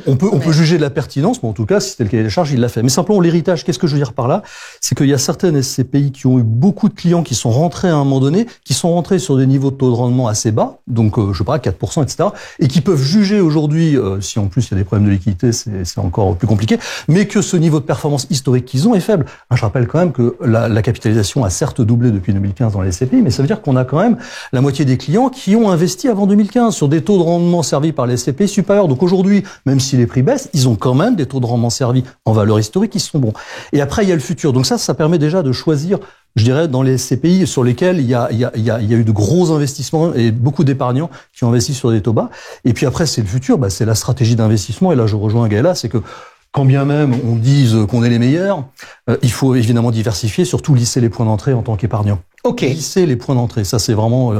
on peut juger de la pertinence, mais en tout cas, si c'était le cahier des charges, il l'a fait. Mais simplement, l'héritage, qu'est-ce que je veux dire par là? C'est qu'il y a certaines SCPI qui ont eu beaucoup de clients qui sont rentrés à un moment donné, qui sont rentrés sur des niveaux de taux de rendement assez bas, donc, 4%, etc., et qui peuvent juger aujourd'hui, si en plus il y a des problèmes de liquidité, c'est encore plus compliqué, mais que ce niveau de performance historique qu'ils ont est faible. Je rappelle quand même que la capitalisation a certes doublé depuis 2015 dans les SCPI, mais ça veut dire qu'on a quand même la moitié des clients qui ont investi avant 2015 sur des taux de rendement servis par les SCPI supérieurs. Donc aujourd'hui, même si les prix baissent, ils ont quand même des taux de rendement servis en valeur historique qui sont bons. Et après, il y a le futur. Donc ça permet déjà de choisir, je dirais, dans les SCPI sur lesquels il y a eu de gros investissements et beaucoup d'épargnants qui ont investi sur des taux bas. Et puis après, c'est le futur, c'est la stratégie d'investissement. Et là, je rejoins Gaëla, c'est que quand bien même on dise qu'on est les meilleurs, il faut évidemment diversifier, surtout lisser les points d'entrée en tant qu'épargnant. Ok. Lisser les points d'entrée, ça c'est vraiment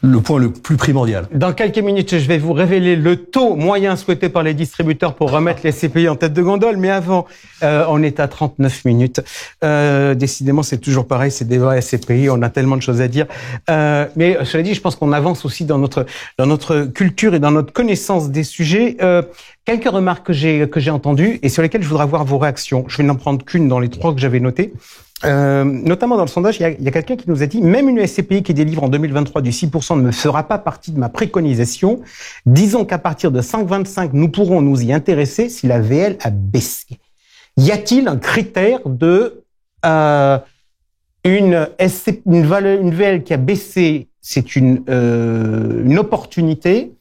le point le plus primordial. Dans quelques minutes, je vais vous révéler le taux moyen souhaité par les distributeurs pour remettre les SCPI en tête de gondole. Mais avant, on est à 39 minutes. Décidément, c'est toujours pareil, c'est des vrais SCPI, on a tellement de choses à dire. Mais cela dit, je pense qu'on avance aussi dans notre culture et dans notre connaissance des sujets. Quelques remarques que j'ai entendues et sur lesquelles je voudrais avoir vos réactions. Je vais n'en prendre qu'une dans les 3 que j'avais notées. Notamment dans le sondage, il y a quelqu'un qui nous a dit, même une SCPI qui délivre en 2023 du 6% ne me fera pas partie de ma préconisation. Disons qu'à partir de 5,25, nous pourrons nous y intéresser si la VL a baissé. Y a-t-il un critère de une VL qui a baissé, c'est une opportunité,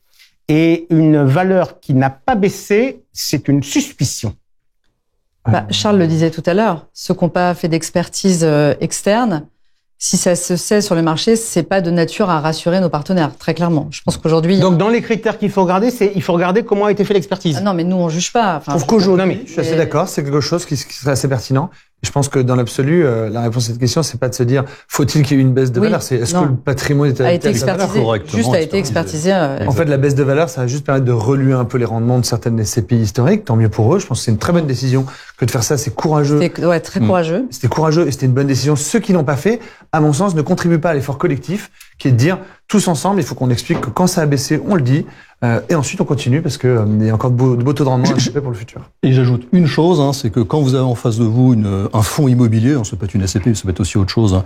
et une valeur qui n'a pas baissé, c'est une suspicion? Charles le disait tout à l'heure, ceux qui n'ont pas fait d'expertise externe, si ça se sait sur le marché, c'est pas de nature à rassurer nos partenaires, très clairement. Je pense qu'aujourd'hui... Donc, dans les critères qu'il faut regarder, il faut regarder comment a été fait l'expertise. Ah non, mais nous, on juge pas. Je trouve qu'aujourd'hui, je suis assez d'accord, c'est quelque chose qui serait assez pertinent. Je pense que dans l'absolu, la réponse à cette question, c'est pas de se dire, faut-il qu'il y ait une baisse de valeur, c'est est-ce que le patrimoine a été expertisé, juste a été expertisé. En fait, la baisse de valeur, ça va juste permettre de reluer un peu les rendements de certaines SCPI historiques, tant mieux pour eux. Je pense que c'est une très bonne décision que de faire ça, c'est courageux. Ouais, très courageux. C'était courageux et c'était une bonne décision. Ceux qui l'ont pas fait, à mon sens, ne contribuent pas à l'effort collectif, qui est de dire, tous ensemble, il faut qu'on explique que quand ça a baissé, on le dit, et ensuite on continue parce que il y a encore de beaux taux de rendement à choper pour le futur. Et j'ajoute une chose, c'est que quand vous avez en face de vous un fonds immobilier, ça peut être une SCPI, ça peut être aussi autre chose,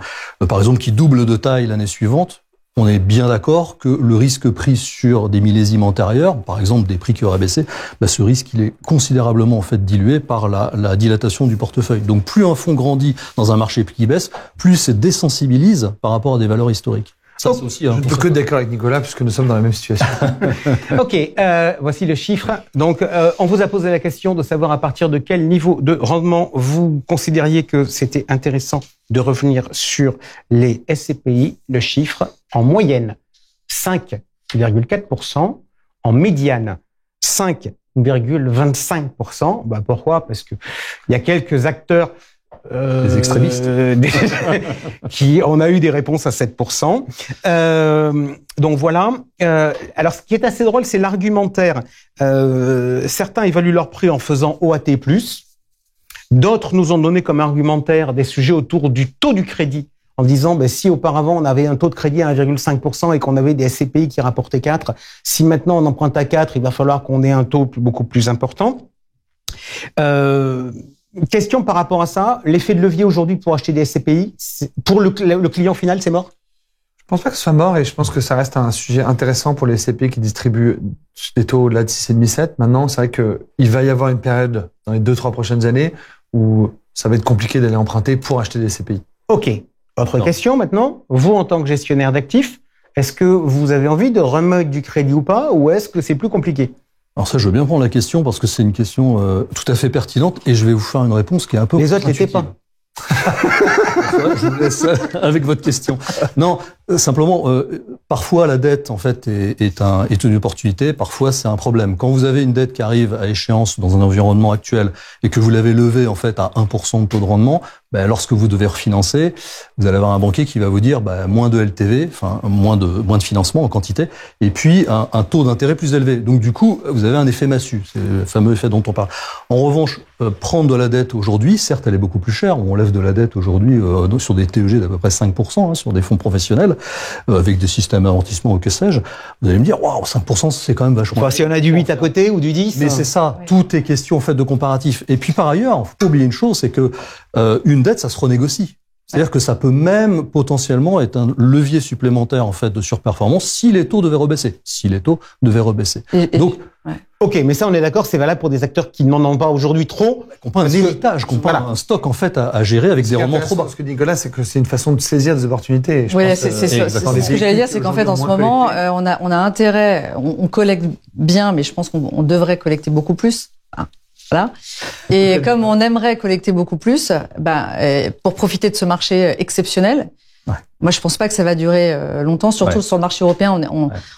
par exemple qui double de taille l'année suivante, on est bien d'accord que le risque pris sur des millésimes antérieurs, par exemple des prix qui auraient baissé, ce risque il est considérablement en fait dilué par la dilatation du portefeuille. Donc plus un fonds grandit dans un marché qui baisse, plus il se désensibilise par rapport à des valeurs historiques. Ça, c'est aussi je ne peux que d'accord avec Nicolas puisque nous sommes dans la même situation. Ok, voici le chiffre. Donc, on vous a posé la question de savoir à partir de quel niveau de rendement vous considériez que c'était intéressant de revenir sur les SCPI. Le chiffre, en moyenne, 5,4%, en médiane, 5,25%. Bah, pourquoi? Parce que il y a quelques acteurs les extrémistes qui on a eu des réponses à 7%. Donc voilà. Alors ce qui est assez drôle, c'est l'argumentaire. Certains évaluent leur prix en faisant OAT+. D'autres nous ont donné comme argumentaire des sujets autour du taux du crédit, en disant si auparavant on avait un taux de crédit à 1,5% et qu'on avait des SCPI qui rapportaient 4, si maintenant on emprunte à 4, il va falloir qu'on ait un taux beaucoup plus important. Question par rapport à ça, l'effet de levier aujourd'hui pour acheter des SCPI, pour le client final, c'est mort? Je pense pas que ce soit mort et je pense que ça reste un sujet intéressant pour les SCPI qui distribuent des taux au-delà de 6,5-7. Maintenant, c'est vrai qu'il va y avoir une période dans les 2-3 prochaines années où ça va être compliqué d'aller emprunter pour acheter des SCPI. Ok. Autre question maintenant. Vous, en tant que gestionnaire d'actifs, est-ce que vous avez envie de remettre du crédit ou pas, ou est-ce que c'est plus compliqué? Alors ça, je veux bien prendre la question parce que c'est une question tout à fait pertinente et je vais vous faire une réponse qui est un peu... Les autres n'étaient pas. Je vous laisse avec votre question. Non, simplement, parfois la dette en fait est une opportunité, parfois c'est un problème. Quand vous avez une dette qui arrive à échéance dans un environnement actuel et que vous l'avez levée en fait à 1% de taux de rendement, lorsque vous devez refinancer, vous allez avoir un banquier qui va vous dire moins de LTV, enfin moins de financement en quantité, et puis un taux d'intérêt plus élevé. Donc du coup, vous avez un effet massue, c'est le fameux effet dont on parle. En revanche, prendre de la dette aujourd'hui, certes, elle est beaucoup plus chère. On lève de la dette aujourd'hui sur des TEG d'à peu près 5%, sur des fonds professionnels, avec des systèmes d'amortissement ou que sais-je. Vous allez me dire, waouh, 5%, c'est quand même vachement. Si on a du 8 à côté ou du 10. Mais c'est ça. Ouais. Tout est question, en fait, de comparatif. Et puis, par ailleurs, faut pas oublier une chose, c'est que, une dette, ça se renégocie. C'est-à-dire que ça peut même potentiellement être un levier supplémentaire, en fait, de surperformance si les taux devaient rebaisser. Donc, ouais. Ok, mais ça, on est d'accord, c'est valable pour des acteurs qui n'en ont pas aujourd'hui trop. Qu'on pas un héritage, qu'on pas un stock, en fait, à gérer avec des rendements trop bas. Ce que dit Nicolas, c'est que c'est une façon de saisir des opportunités. Oui, c'est ce que j'allais dire, c'est qu'en fait, en ce moment, on a intérêt, on collecte bien, mais je pense qu'on devrait collecter beaucoup plus. Voilà. Et comme on aimerait collecter beaucoup plus, pour profiter de ce marché exceptionnel, ouais. Moi, je pense pas que ça va durer longtemps, surtout ouais. Sur le marché européen.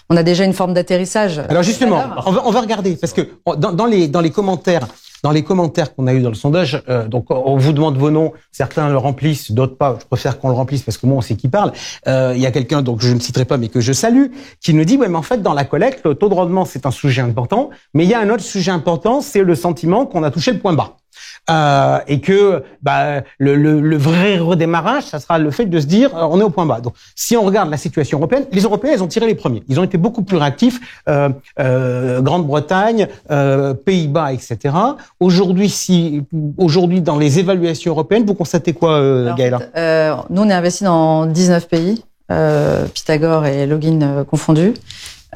On a déjà une forme d'atterrissage. Alors justement, on va regarder parce que dans les commentaires qu'on a eu dans le sondage, donc on vous demande vos noms, certains le remplissent, d'autres pas. Je préfère qu'on le remplisse parce que moi on sait qui parle. Il y a quelqu'un, donc je ne citerai pas, mais que je salue, qui nous dit mais en fait dans la collecte, le taux de rendement c'est un sujet important, mais il y a un autre sujet important, c'est le sentiment qu'on a touché le point bas. Et que le vrai redémarrage, ça sera le fait de se dire on est au point bas. Donc, si on regarde la situation européenne, les Européens, ils ont tiré les premiers. Ils ont été beaucoup plus réactifs. Grande-Bretagne, Pays-Bas, etc. Aujourd'hui, dans les évaluations européennes, vous constatez quoi, Gaëla? Nous, on est investi dans 19 pays, Pythagore et Login confondus.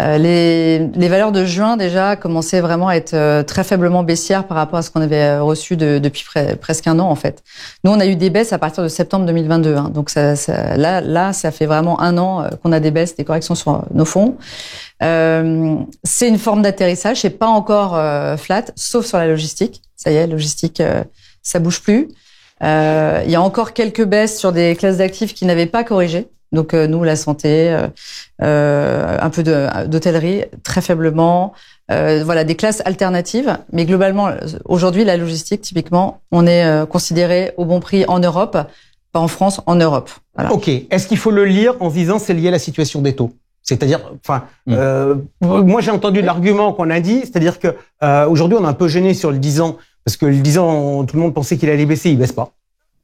Les valeurs de juin déjà commençaient vraiment à être très faiblement baissières par rapport à ce qu'on avait reçu depuis presque un an en fait. Nous on a eu des baisses à partir de septembre 2022, hein, donc là ça fait vraiment un an qu'on a des baisses, des corrections sur nos fonds. C'est une forme d'atterrissage, c'est pas encore flat, sauf sur la logistique. Ça y est, logistique ça bouge plus. Il y a encore quelques baisses sur des classes d'actifs qui n'avaient pas corrigé. Donc nous, la santé, un peu d'hôtellerie, très faiblement, voilà des classes alternatives. Mais globalement, aujourd'hui, la logistique, typiquement, on est considéré au bon prix en Europe, pas en France, en Europe. Voilà. Ok. Est-ce qu'il faut le lire en se disant c'est lié à la situation des taux? C'est-à-dire, moi j'ai entendu l'argument qu'on a dit, c'est-à-dire que aujourd'hui on est un peu gêné sur le 10 ans parce que le 10 ans, tout le monde pensait qu'il allait baisser, il baisse pas.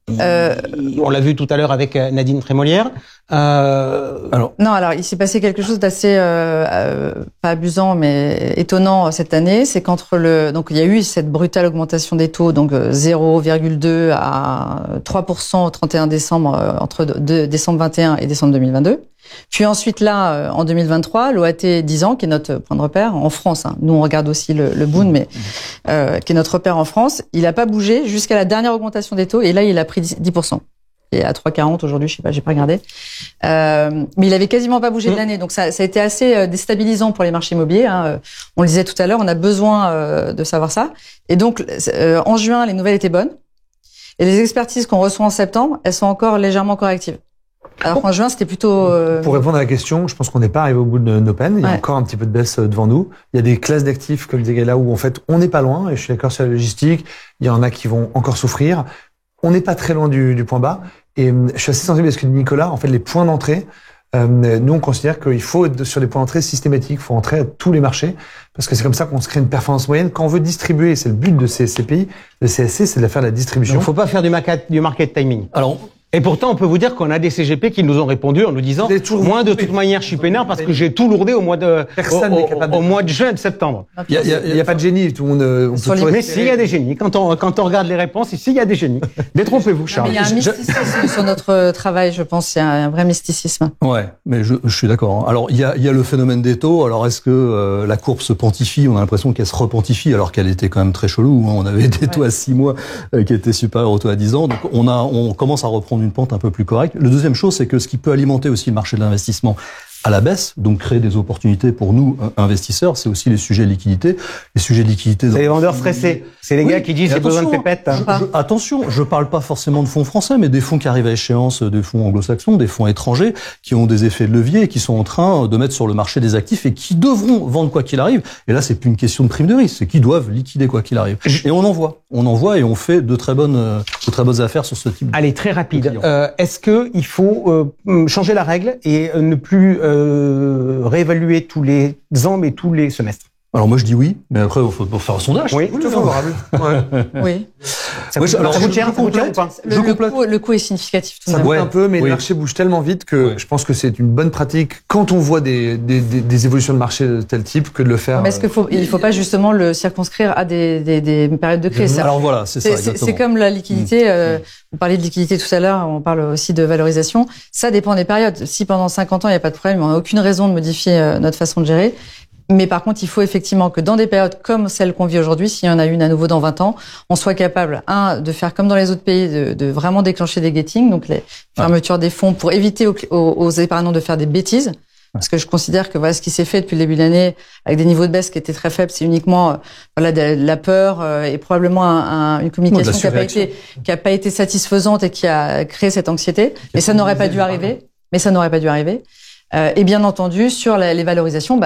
On l'a vu tout à l'heure avec Nadine Trémolière. Alors il s'est passé quelque chose d'assez pas amusant mais étonnant cette année, c'est qu'entre donc il y a eu cette brutale augmentation des taux, donc 0,2 à 3% au 31 décembre entre décembre 21 et décembre 2022. Puis ensuite là, en 2023, l'OAT 10 ans, qui est notre point de repère en France, hein. Nous on regarde aussi le Bund, mais qui est notre repère en France, il a pas bougé jusqu'à la dernière augmentation des taux et là il a pris 10%. qui est à 3,40 aujourd'hui, je sais pas, j'ai pas regardé. Mais il avait quasiment pas bougé de l'année, donc ça a été assez déstabilisant pour les marchés immobiliers. Hein. On le disait tout à l'heure, on a besoin de savoir ça. Et donc, en juin, les nouvelles étaient bonnes. Et les expertises qu'on reçoit en septembre, elles sont encore légèrement correctives. Alors qu'en juin, c'était plutôt... Pour répondre à la question, je pense qu'on n'est pas arrivé au bout de nos peines. Il y a encore un petit peu de baisse devant nous. Il y a des classes d'actifs, comme disait Gaëlla, où en fait, on n'est pas loin. Et je suis d'accord sur la logistique. Il y en a qui vont encore souffrir. On n'est pas très loin du point bas. Et je suis assez sensible à ce que dit Nicolas. En fait, les points d'entrée, nous, on considère qu'il faut être sur des points d'entrée systématiques. Il faut entrer à tous les marchés. Parce que c'est comme ça qu'on se crée une performance moyenne. Quand on veut distribuer, c'est le but de ces CPI, le CSC, c'est de faire de la distribution. Il ne faut pas faire du market timing. Alors, et pourtant, on peut vous dire qu'on a des CGP qui nous ont répondu en nous disant moi, de toute manière, je suis peinard parce que j'ai tout lourdé au mois de juin, de septembre. Il y a pas de génie. Tout le monde. Mais s'il y a des génies, quand on regarde les réponses, ici, il y a des génies. Détrompez-vous, Charles. Il y a un mysticisme sur notre travail, je pense. Il y a un vrai mysticisme. Ouais, mais je suis d'accord. Alors, il y a le phénomène des taux. Alors, est-ce que la courbe se pontifie? On a l'impression qu'elle se repontifie, alors qu'elle était quand même très chelou. Hein. On avait des taux à 6 mois qui étaient supérieurs aux taux à 10 ans. Donc, on commence à reprendre une pente un peu plus correcte. Le deuxième chose, c'est que ce qui peut alimenter aussi le marché de l'investissement à la baisse, donc créer des opportunités pour nous, investisseurs, c'est aussi les sujets de liquidité. Les sujets de liquidité... C'est les vendeurs stressés. C'est les gars qui disent j'ai besoin de pépettes. Attention, je parle pas forcément de fonds français, mais des fonds qui arrivent à échéance, des fonds anglo-saxons, des fonds étrangers, qui ont des effets de levier et qui sont en train de mettre sur le marché des actifs et qui devront vendre quoi qu'il arrive. Et là, c'est plus une question de prime de risque, c'est qu'ils doivent liquider quoi qu'il arrive. Et on envoie et on fait de très bonnes affaires sur ce type. Allez, très rapide. Est-ce que il faut changer la règle et ne plus réévaluer tous les ans, mais tous les semestres? Alors moi je dis oui, mais après il faut faire un sondage. Oui, tout favorable. Oui. Ça coûte cher ou pas? Le coût est significatif. Ça bouge un peu, mais le marché bouge tellement vite que je pense que c'est une bonne pratique quand on voit des évolutions de marché de tel type que de le faire. Mais est-ce qu'il faut pas justement le circonscrire à des périodes de crise? Alors voilà, c'est ça. Exactement. C'est comme la liquidité. Vous parliez de liquidité tout à l'heure, on parle aussi de valorisation. Ça dépend des périodes. Si pendant 50 ans il n'y a pas de problème, on n'a aucune raison de modifier notre façon de gérer. Mais par contre, il faut effectivement que dans des périodes comme celle qu'on vit aujourd'hui, s'il y en a une à nouveau dans 20 ans, on soit capable, de faire comme dans les autres pays, de vraiment déclencher des gating, donc les fermetures des fonds pour éviter aux épargnants de faire des bêtises. Parce que je considère que voilà ce qui s'est fait depuis le début de l'année, avec des niveaux de baisse qui étaient très faibles, c'est uniquement de la peur et probablement une communication qui a pas été satisfaisante et qui a créé cette anxiété. Mais ça n'aurait pas dû arriver. Et bien entendu, sur les valorisations,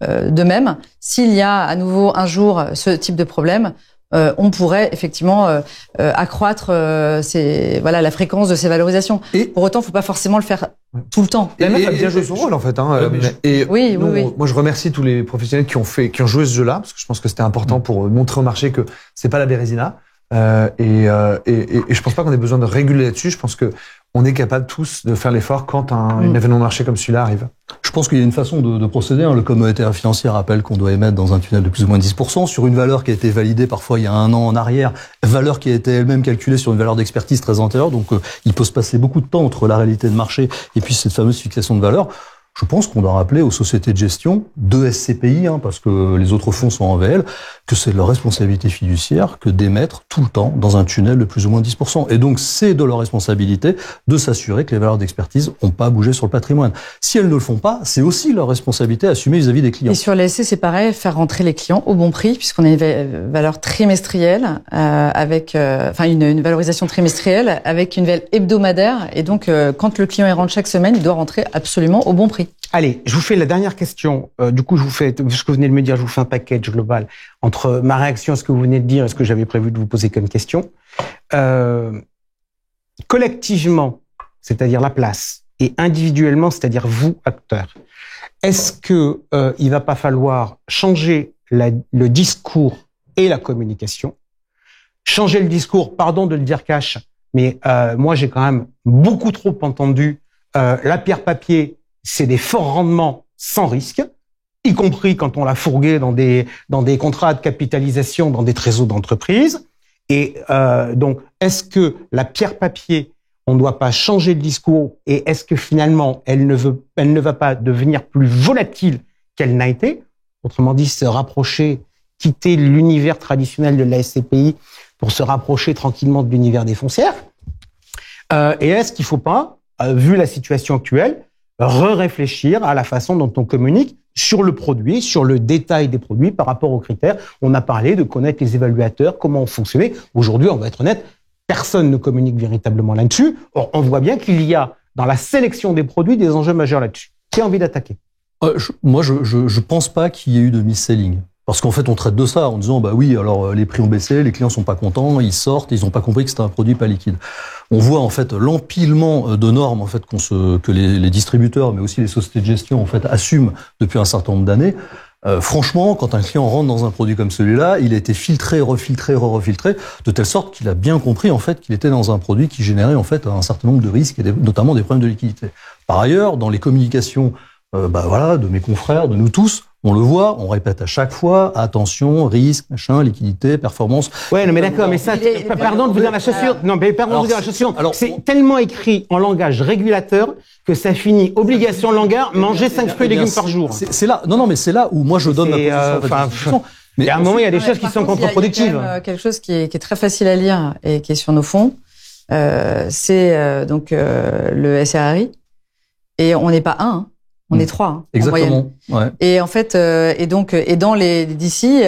de même, s'il y a à nouveau un jour ce type de problème, on pourrait effectivement accroître la fréquence de ces valorisations. Et pour autant, il ne faut pas forcément le faire tout le temps. Et a bien joué son rôle en fait. Oui. Moi, je remercie tous les professionnels qui ont joué ce jeu-là, parce que je pense que c'était important pour montrer au marché que c'est pas la Bérésina. Et je pense pas qu'on ait besoin de réguler là-dessus. Je pense que on est capable tous de faire l'effort quand un événement de marché comme celui-là arrive. Je pense qu'il y a une façon de procéder. Le Code monétaire et financier rappelle qu'on doit émettre dans un tunnel de plus ou moins 10% sur une valeur qui a été validée parfois il y a 1 an en arrière, valeur qui a été elle-même calculée sur une valeur d'expertise très antérieure. Donc il peut se passer beaucoup de temps entre la réalité de marché et puis cette fameuse fixation de valeur. Je pense qu'on doit rappeler aux sociétés de gestion, de SCPI, parce que les autres fonds sont en VL, que c'est de leur responsabilité fiduciaire que d'émettre tout le temps dans un tunnel de plus ou moins 10%. Et donc, c'est de leur responsabilité de s'assurer que les valeurs d'expertise n'ont pas bougé sur le patrimoine. Si elles ne le font pas, c'est aussi leur responsabilité assumée vis-à-vis des clients. Et sur les SC, c'est pareil, faire rentrer les clients au bon prix, puisqu'on a une valeur trimestrielle, avec une valorisation trimestrielle, avec une valeur hebdomadaire. Et donc, quand le client rentre chaque semaine, il doit rentrer absolument au bon prix. Allez, je vous fais la dernière question. Du coup, je vous fais ce que vous venez de me dire, je vous fais un package global entre ma réaction à ce que vous venez de dire et ce que j'avais prévu de vous poser comme question. Collectivement, c'est-à-dire la place, et individuellement, c'est-à-dire vous, acteurs, est-ce que il va pas falloir changer le discours et la communication? Changer le discours, pardon de le dire cash, mais moi j'ai quand même beaucoup trop entendu la pierre papier. C'est des forts rendements sans risque, y compris quand on l'a fourgué dans des contrats de capitalisation, dans des trésors d'entreprise. Et donc, est-ce que la pierre papier, on ne doit pas changer de discours, et est-ce que finalement, elle ne va pas devenir plus volatile qu'elle n'a été? Autrement dit, se rapprocher, quitter l'univers traditionnel de la SCPI pour se rapprocher tranquillement de l'univers des foncières. Et est-ce qu'il ne faut pas, vu la situation actuelle, réfléchir à la façon dont on communique sur le produit, sur le détail des produits par rapport aux critères? On a parlé de connaître les évaluateurs, comment fonctionner. Aujourd'hui, on va être honnête, personne ne communique véritablement là-dessus. Or, on voit bien qu'il y a dans la sélection des produits des enjeux majeurs là-dessus. Qui a envie d'attaquer? Moi, je pense pas qu'il y ait eu de mis-selling. Parce qu'en fait, on traite de ça en disant, bah oui, alors les prix ont baissé, les clients sont pas contents, ils sortent, ils ont pas compris que c'était un produit pas liquide. On voit en fait l'empilement de normes en fait que les distributeurs, mais aussi les sociétés de gestion en fait assument depuis un certain nombre d'années. Franchement, quand un client rentre dans un produit comme celui-là, il a été filtré, refiltré, refiltré, de telle sorte qu'il a bien compris en fait qu'il était dans un produit qui générait en fait un certain nombre de risques et notamment des problèmes de liquidité. Par ailleurs, dans les communications, de mes confrères, de nous tous, on le voit, on répète à chaque fois, attention, risque, machin, liquidité, performance. Ouais, non, mais d'accord, mais ça, pardon de vous dire la chaussure. Non, mais pardon de vous dire la chaussure. C'est tellement écrit en langage régulateur que ça finit obligation de langage, manger 5 fruits et légumes par jour. C'est là, mais c'est là où moi je donne ma position. Mais à un moment, il y a des choses qui sont contre-productives. Il y a quand même quelque chose qui est très facile à lire et qui est sur nos fonds. C'est donc le SRRI. Et on n'est pas un. On est 3, exactement. En moyenne. Ouais. Et en fait, et dans les d'ici,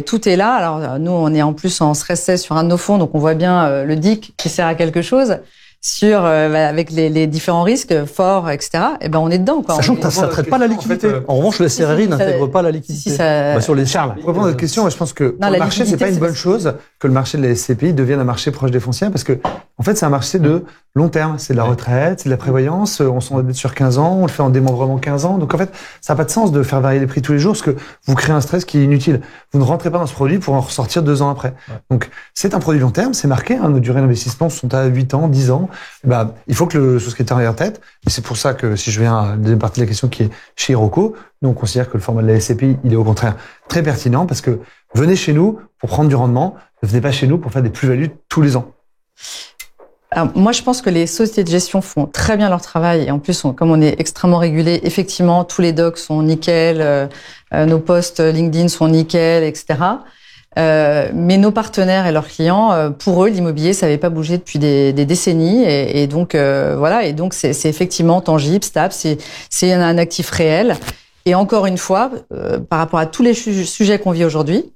tout est là. Alors nous, on est en plus en stress test sur un de nos fonds, donc on voit bien le DIC qui sert à quelque chose sur avec les différents risques forts, etc. Et on est dedans, quoi. Sachant que ça traite pas la liquidité. En revanche, le SRRI n'intègre pas la liquidité. Sur les Charles. Pour répondre à votre question, je pense que pour le marché, c'est pas une bonne chose que le marché de la SCPI devienne un marché proche des foncières, parce que en fait, c'est un marché de long terme. C'est de la retraite, c'est de la prévoyance. On s'endette sur 15 ans, on le fait en démembrement 15 ans. Donc en fait, ça n'a pas de sens de faire varier les prix tous les jours, parce que vous créez un stress qui est inutile. Vous ne rentrez pas dans ce produit pour en ressortir 2 ans après. Ouais. Donc c'est un produit long terme, c'est marqué. Nos durées d'investissement sont à 8 ans, 10 ans. Il faut que le souscripteur ait en tête. Et c'est pour ça que si je viens à la deuxième partie de la question qui est chez Iroko, nous on considère que le format de la SCPI, il est au contraire très pertinent, parce que venez chez nous pour prendre du rendement, ne venez pas chez nous pour faire des plus-values tous les ans. Alors, moi, je pense que les sociétés de gestion font très bien leur travail. Et en plus, comme on est extrêmement régulé, effectivement, tous les docs sont nickel, nos posts LinkedIn sont nickel, etc. Mais nos partenaires et leurs clients, pour eux, l'immobilier, ça n'avait pas bougé depuis des décennies. Et donc, voilà. Et donc, c'est effectivement tangible, stable. C'est un actif réel. Et encore une fois, par rapport à tous les sujets qu'on vit aujourd'hui,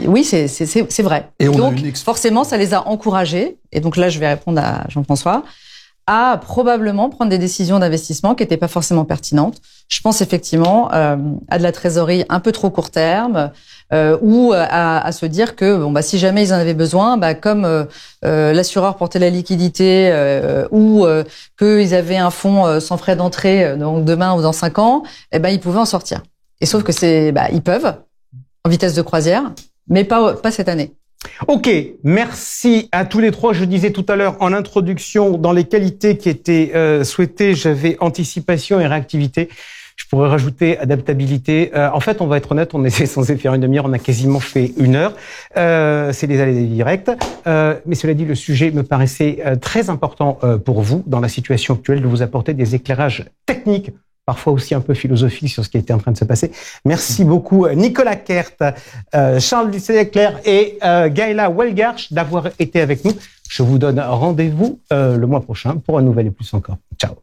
oui, c'est vrai. Et donc, forcément, ça les a encouragés. Et donc là, je vais répondre à Jean-François, à probablement prendre des décisions d'investissement qui n'étaient pas forcément pertinentes. Je pense effectivement à de la trésorerie un peu trop court terme, ou à se dire que si jamais ils en avaient besoin, comme l'assureur portait la liquidité, ou qu'ils avaient un fonds sans frais d'entrée, donc demain ou dans 5 ans, ils pouvaient en sortir. Et sauf que ils peuvent en vitesse de croisière, mais pas cette année. Ok, merci à tous les trois. Je disais tout à l'heure en introduction, dans les qualités qui étaient souhaitées, j'avais anticipation et réactivité. Je pourrais rajouter adaptabilité. En fait, on va être honnête, on était censé faire une demi-heure, on a quasiment fait 1 heure. C'est des allées directes. Mais cela dit, le sujet me paraissait très important pour vous, dans la situation actuelle, de vous apporter des éclairages techniques, parfois aussi un peu philosophique sur ce qui était en train de se passer. Merci beaucoup Nicolas Kert, Charles Ducé-Leclerc et Gaëla Welgarch d'avoir été avec nous. Je vous donne rendez-vous le mois prochain pour un nouvel et plus encore. Ciao.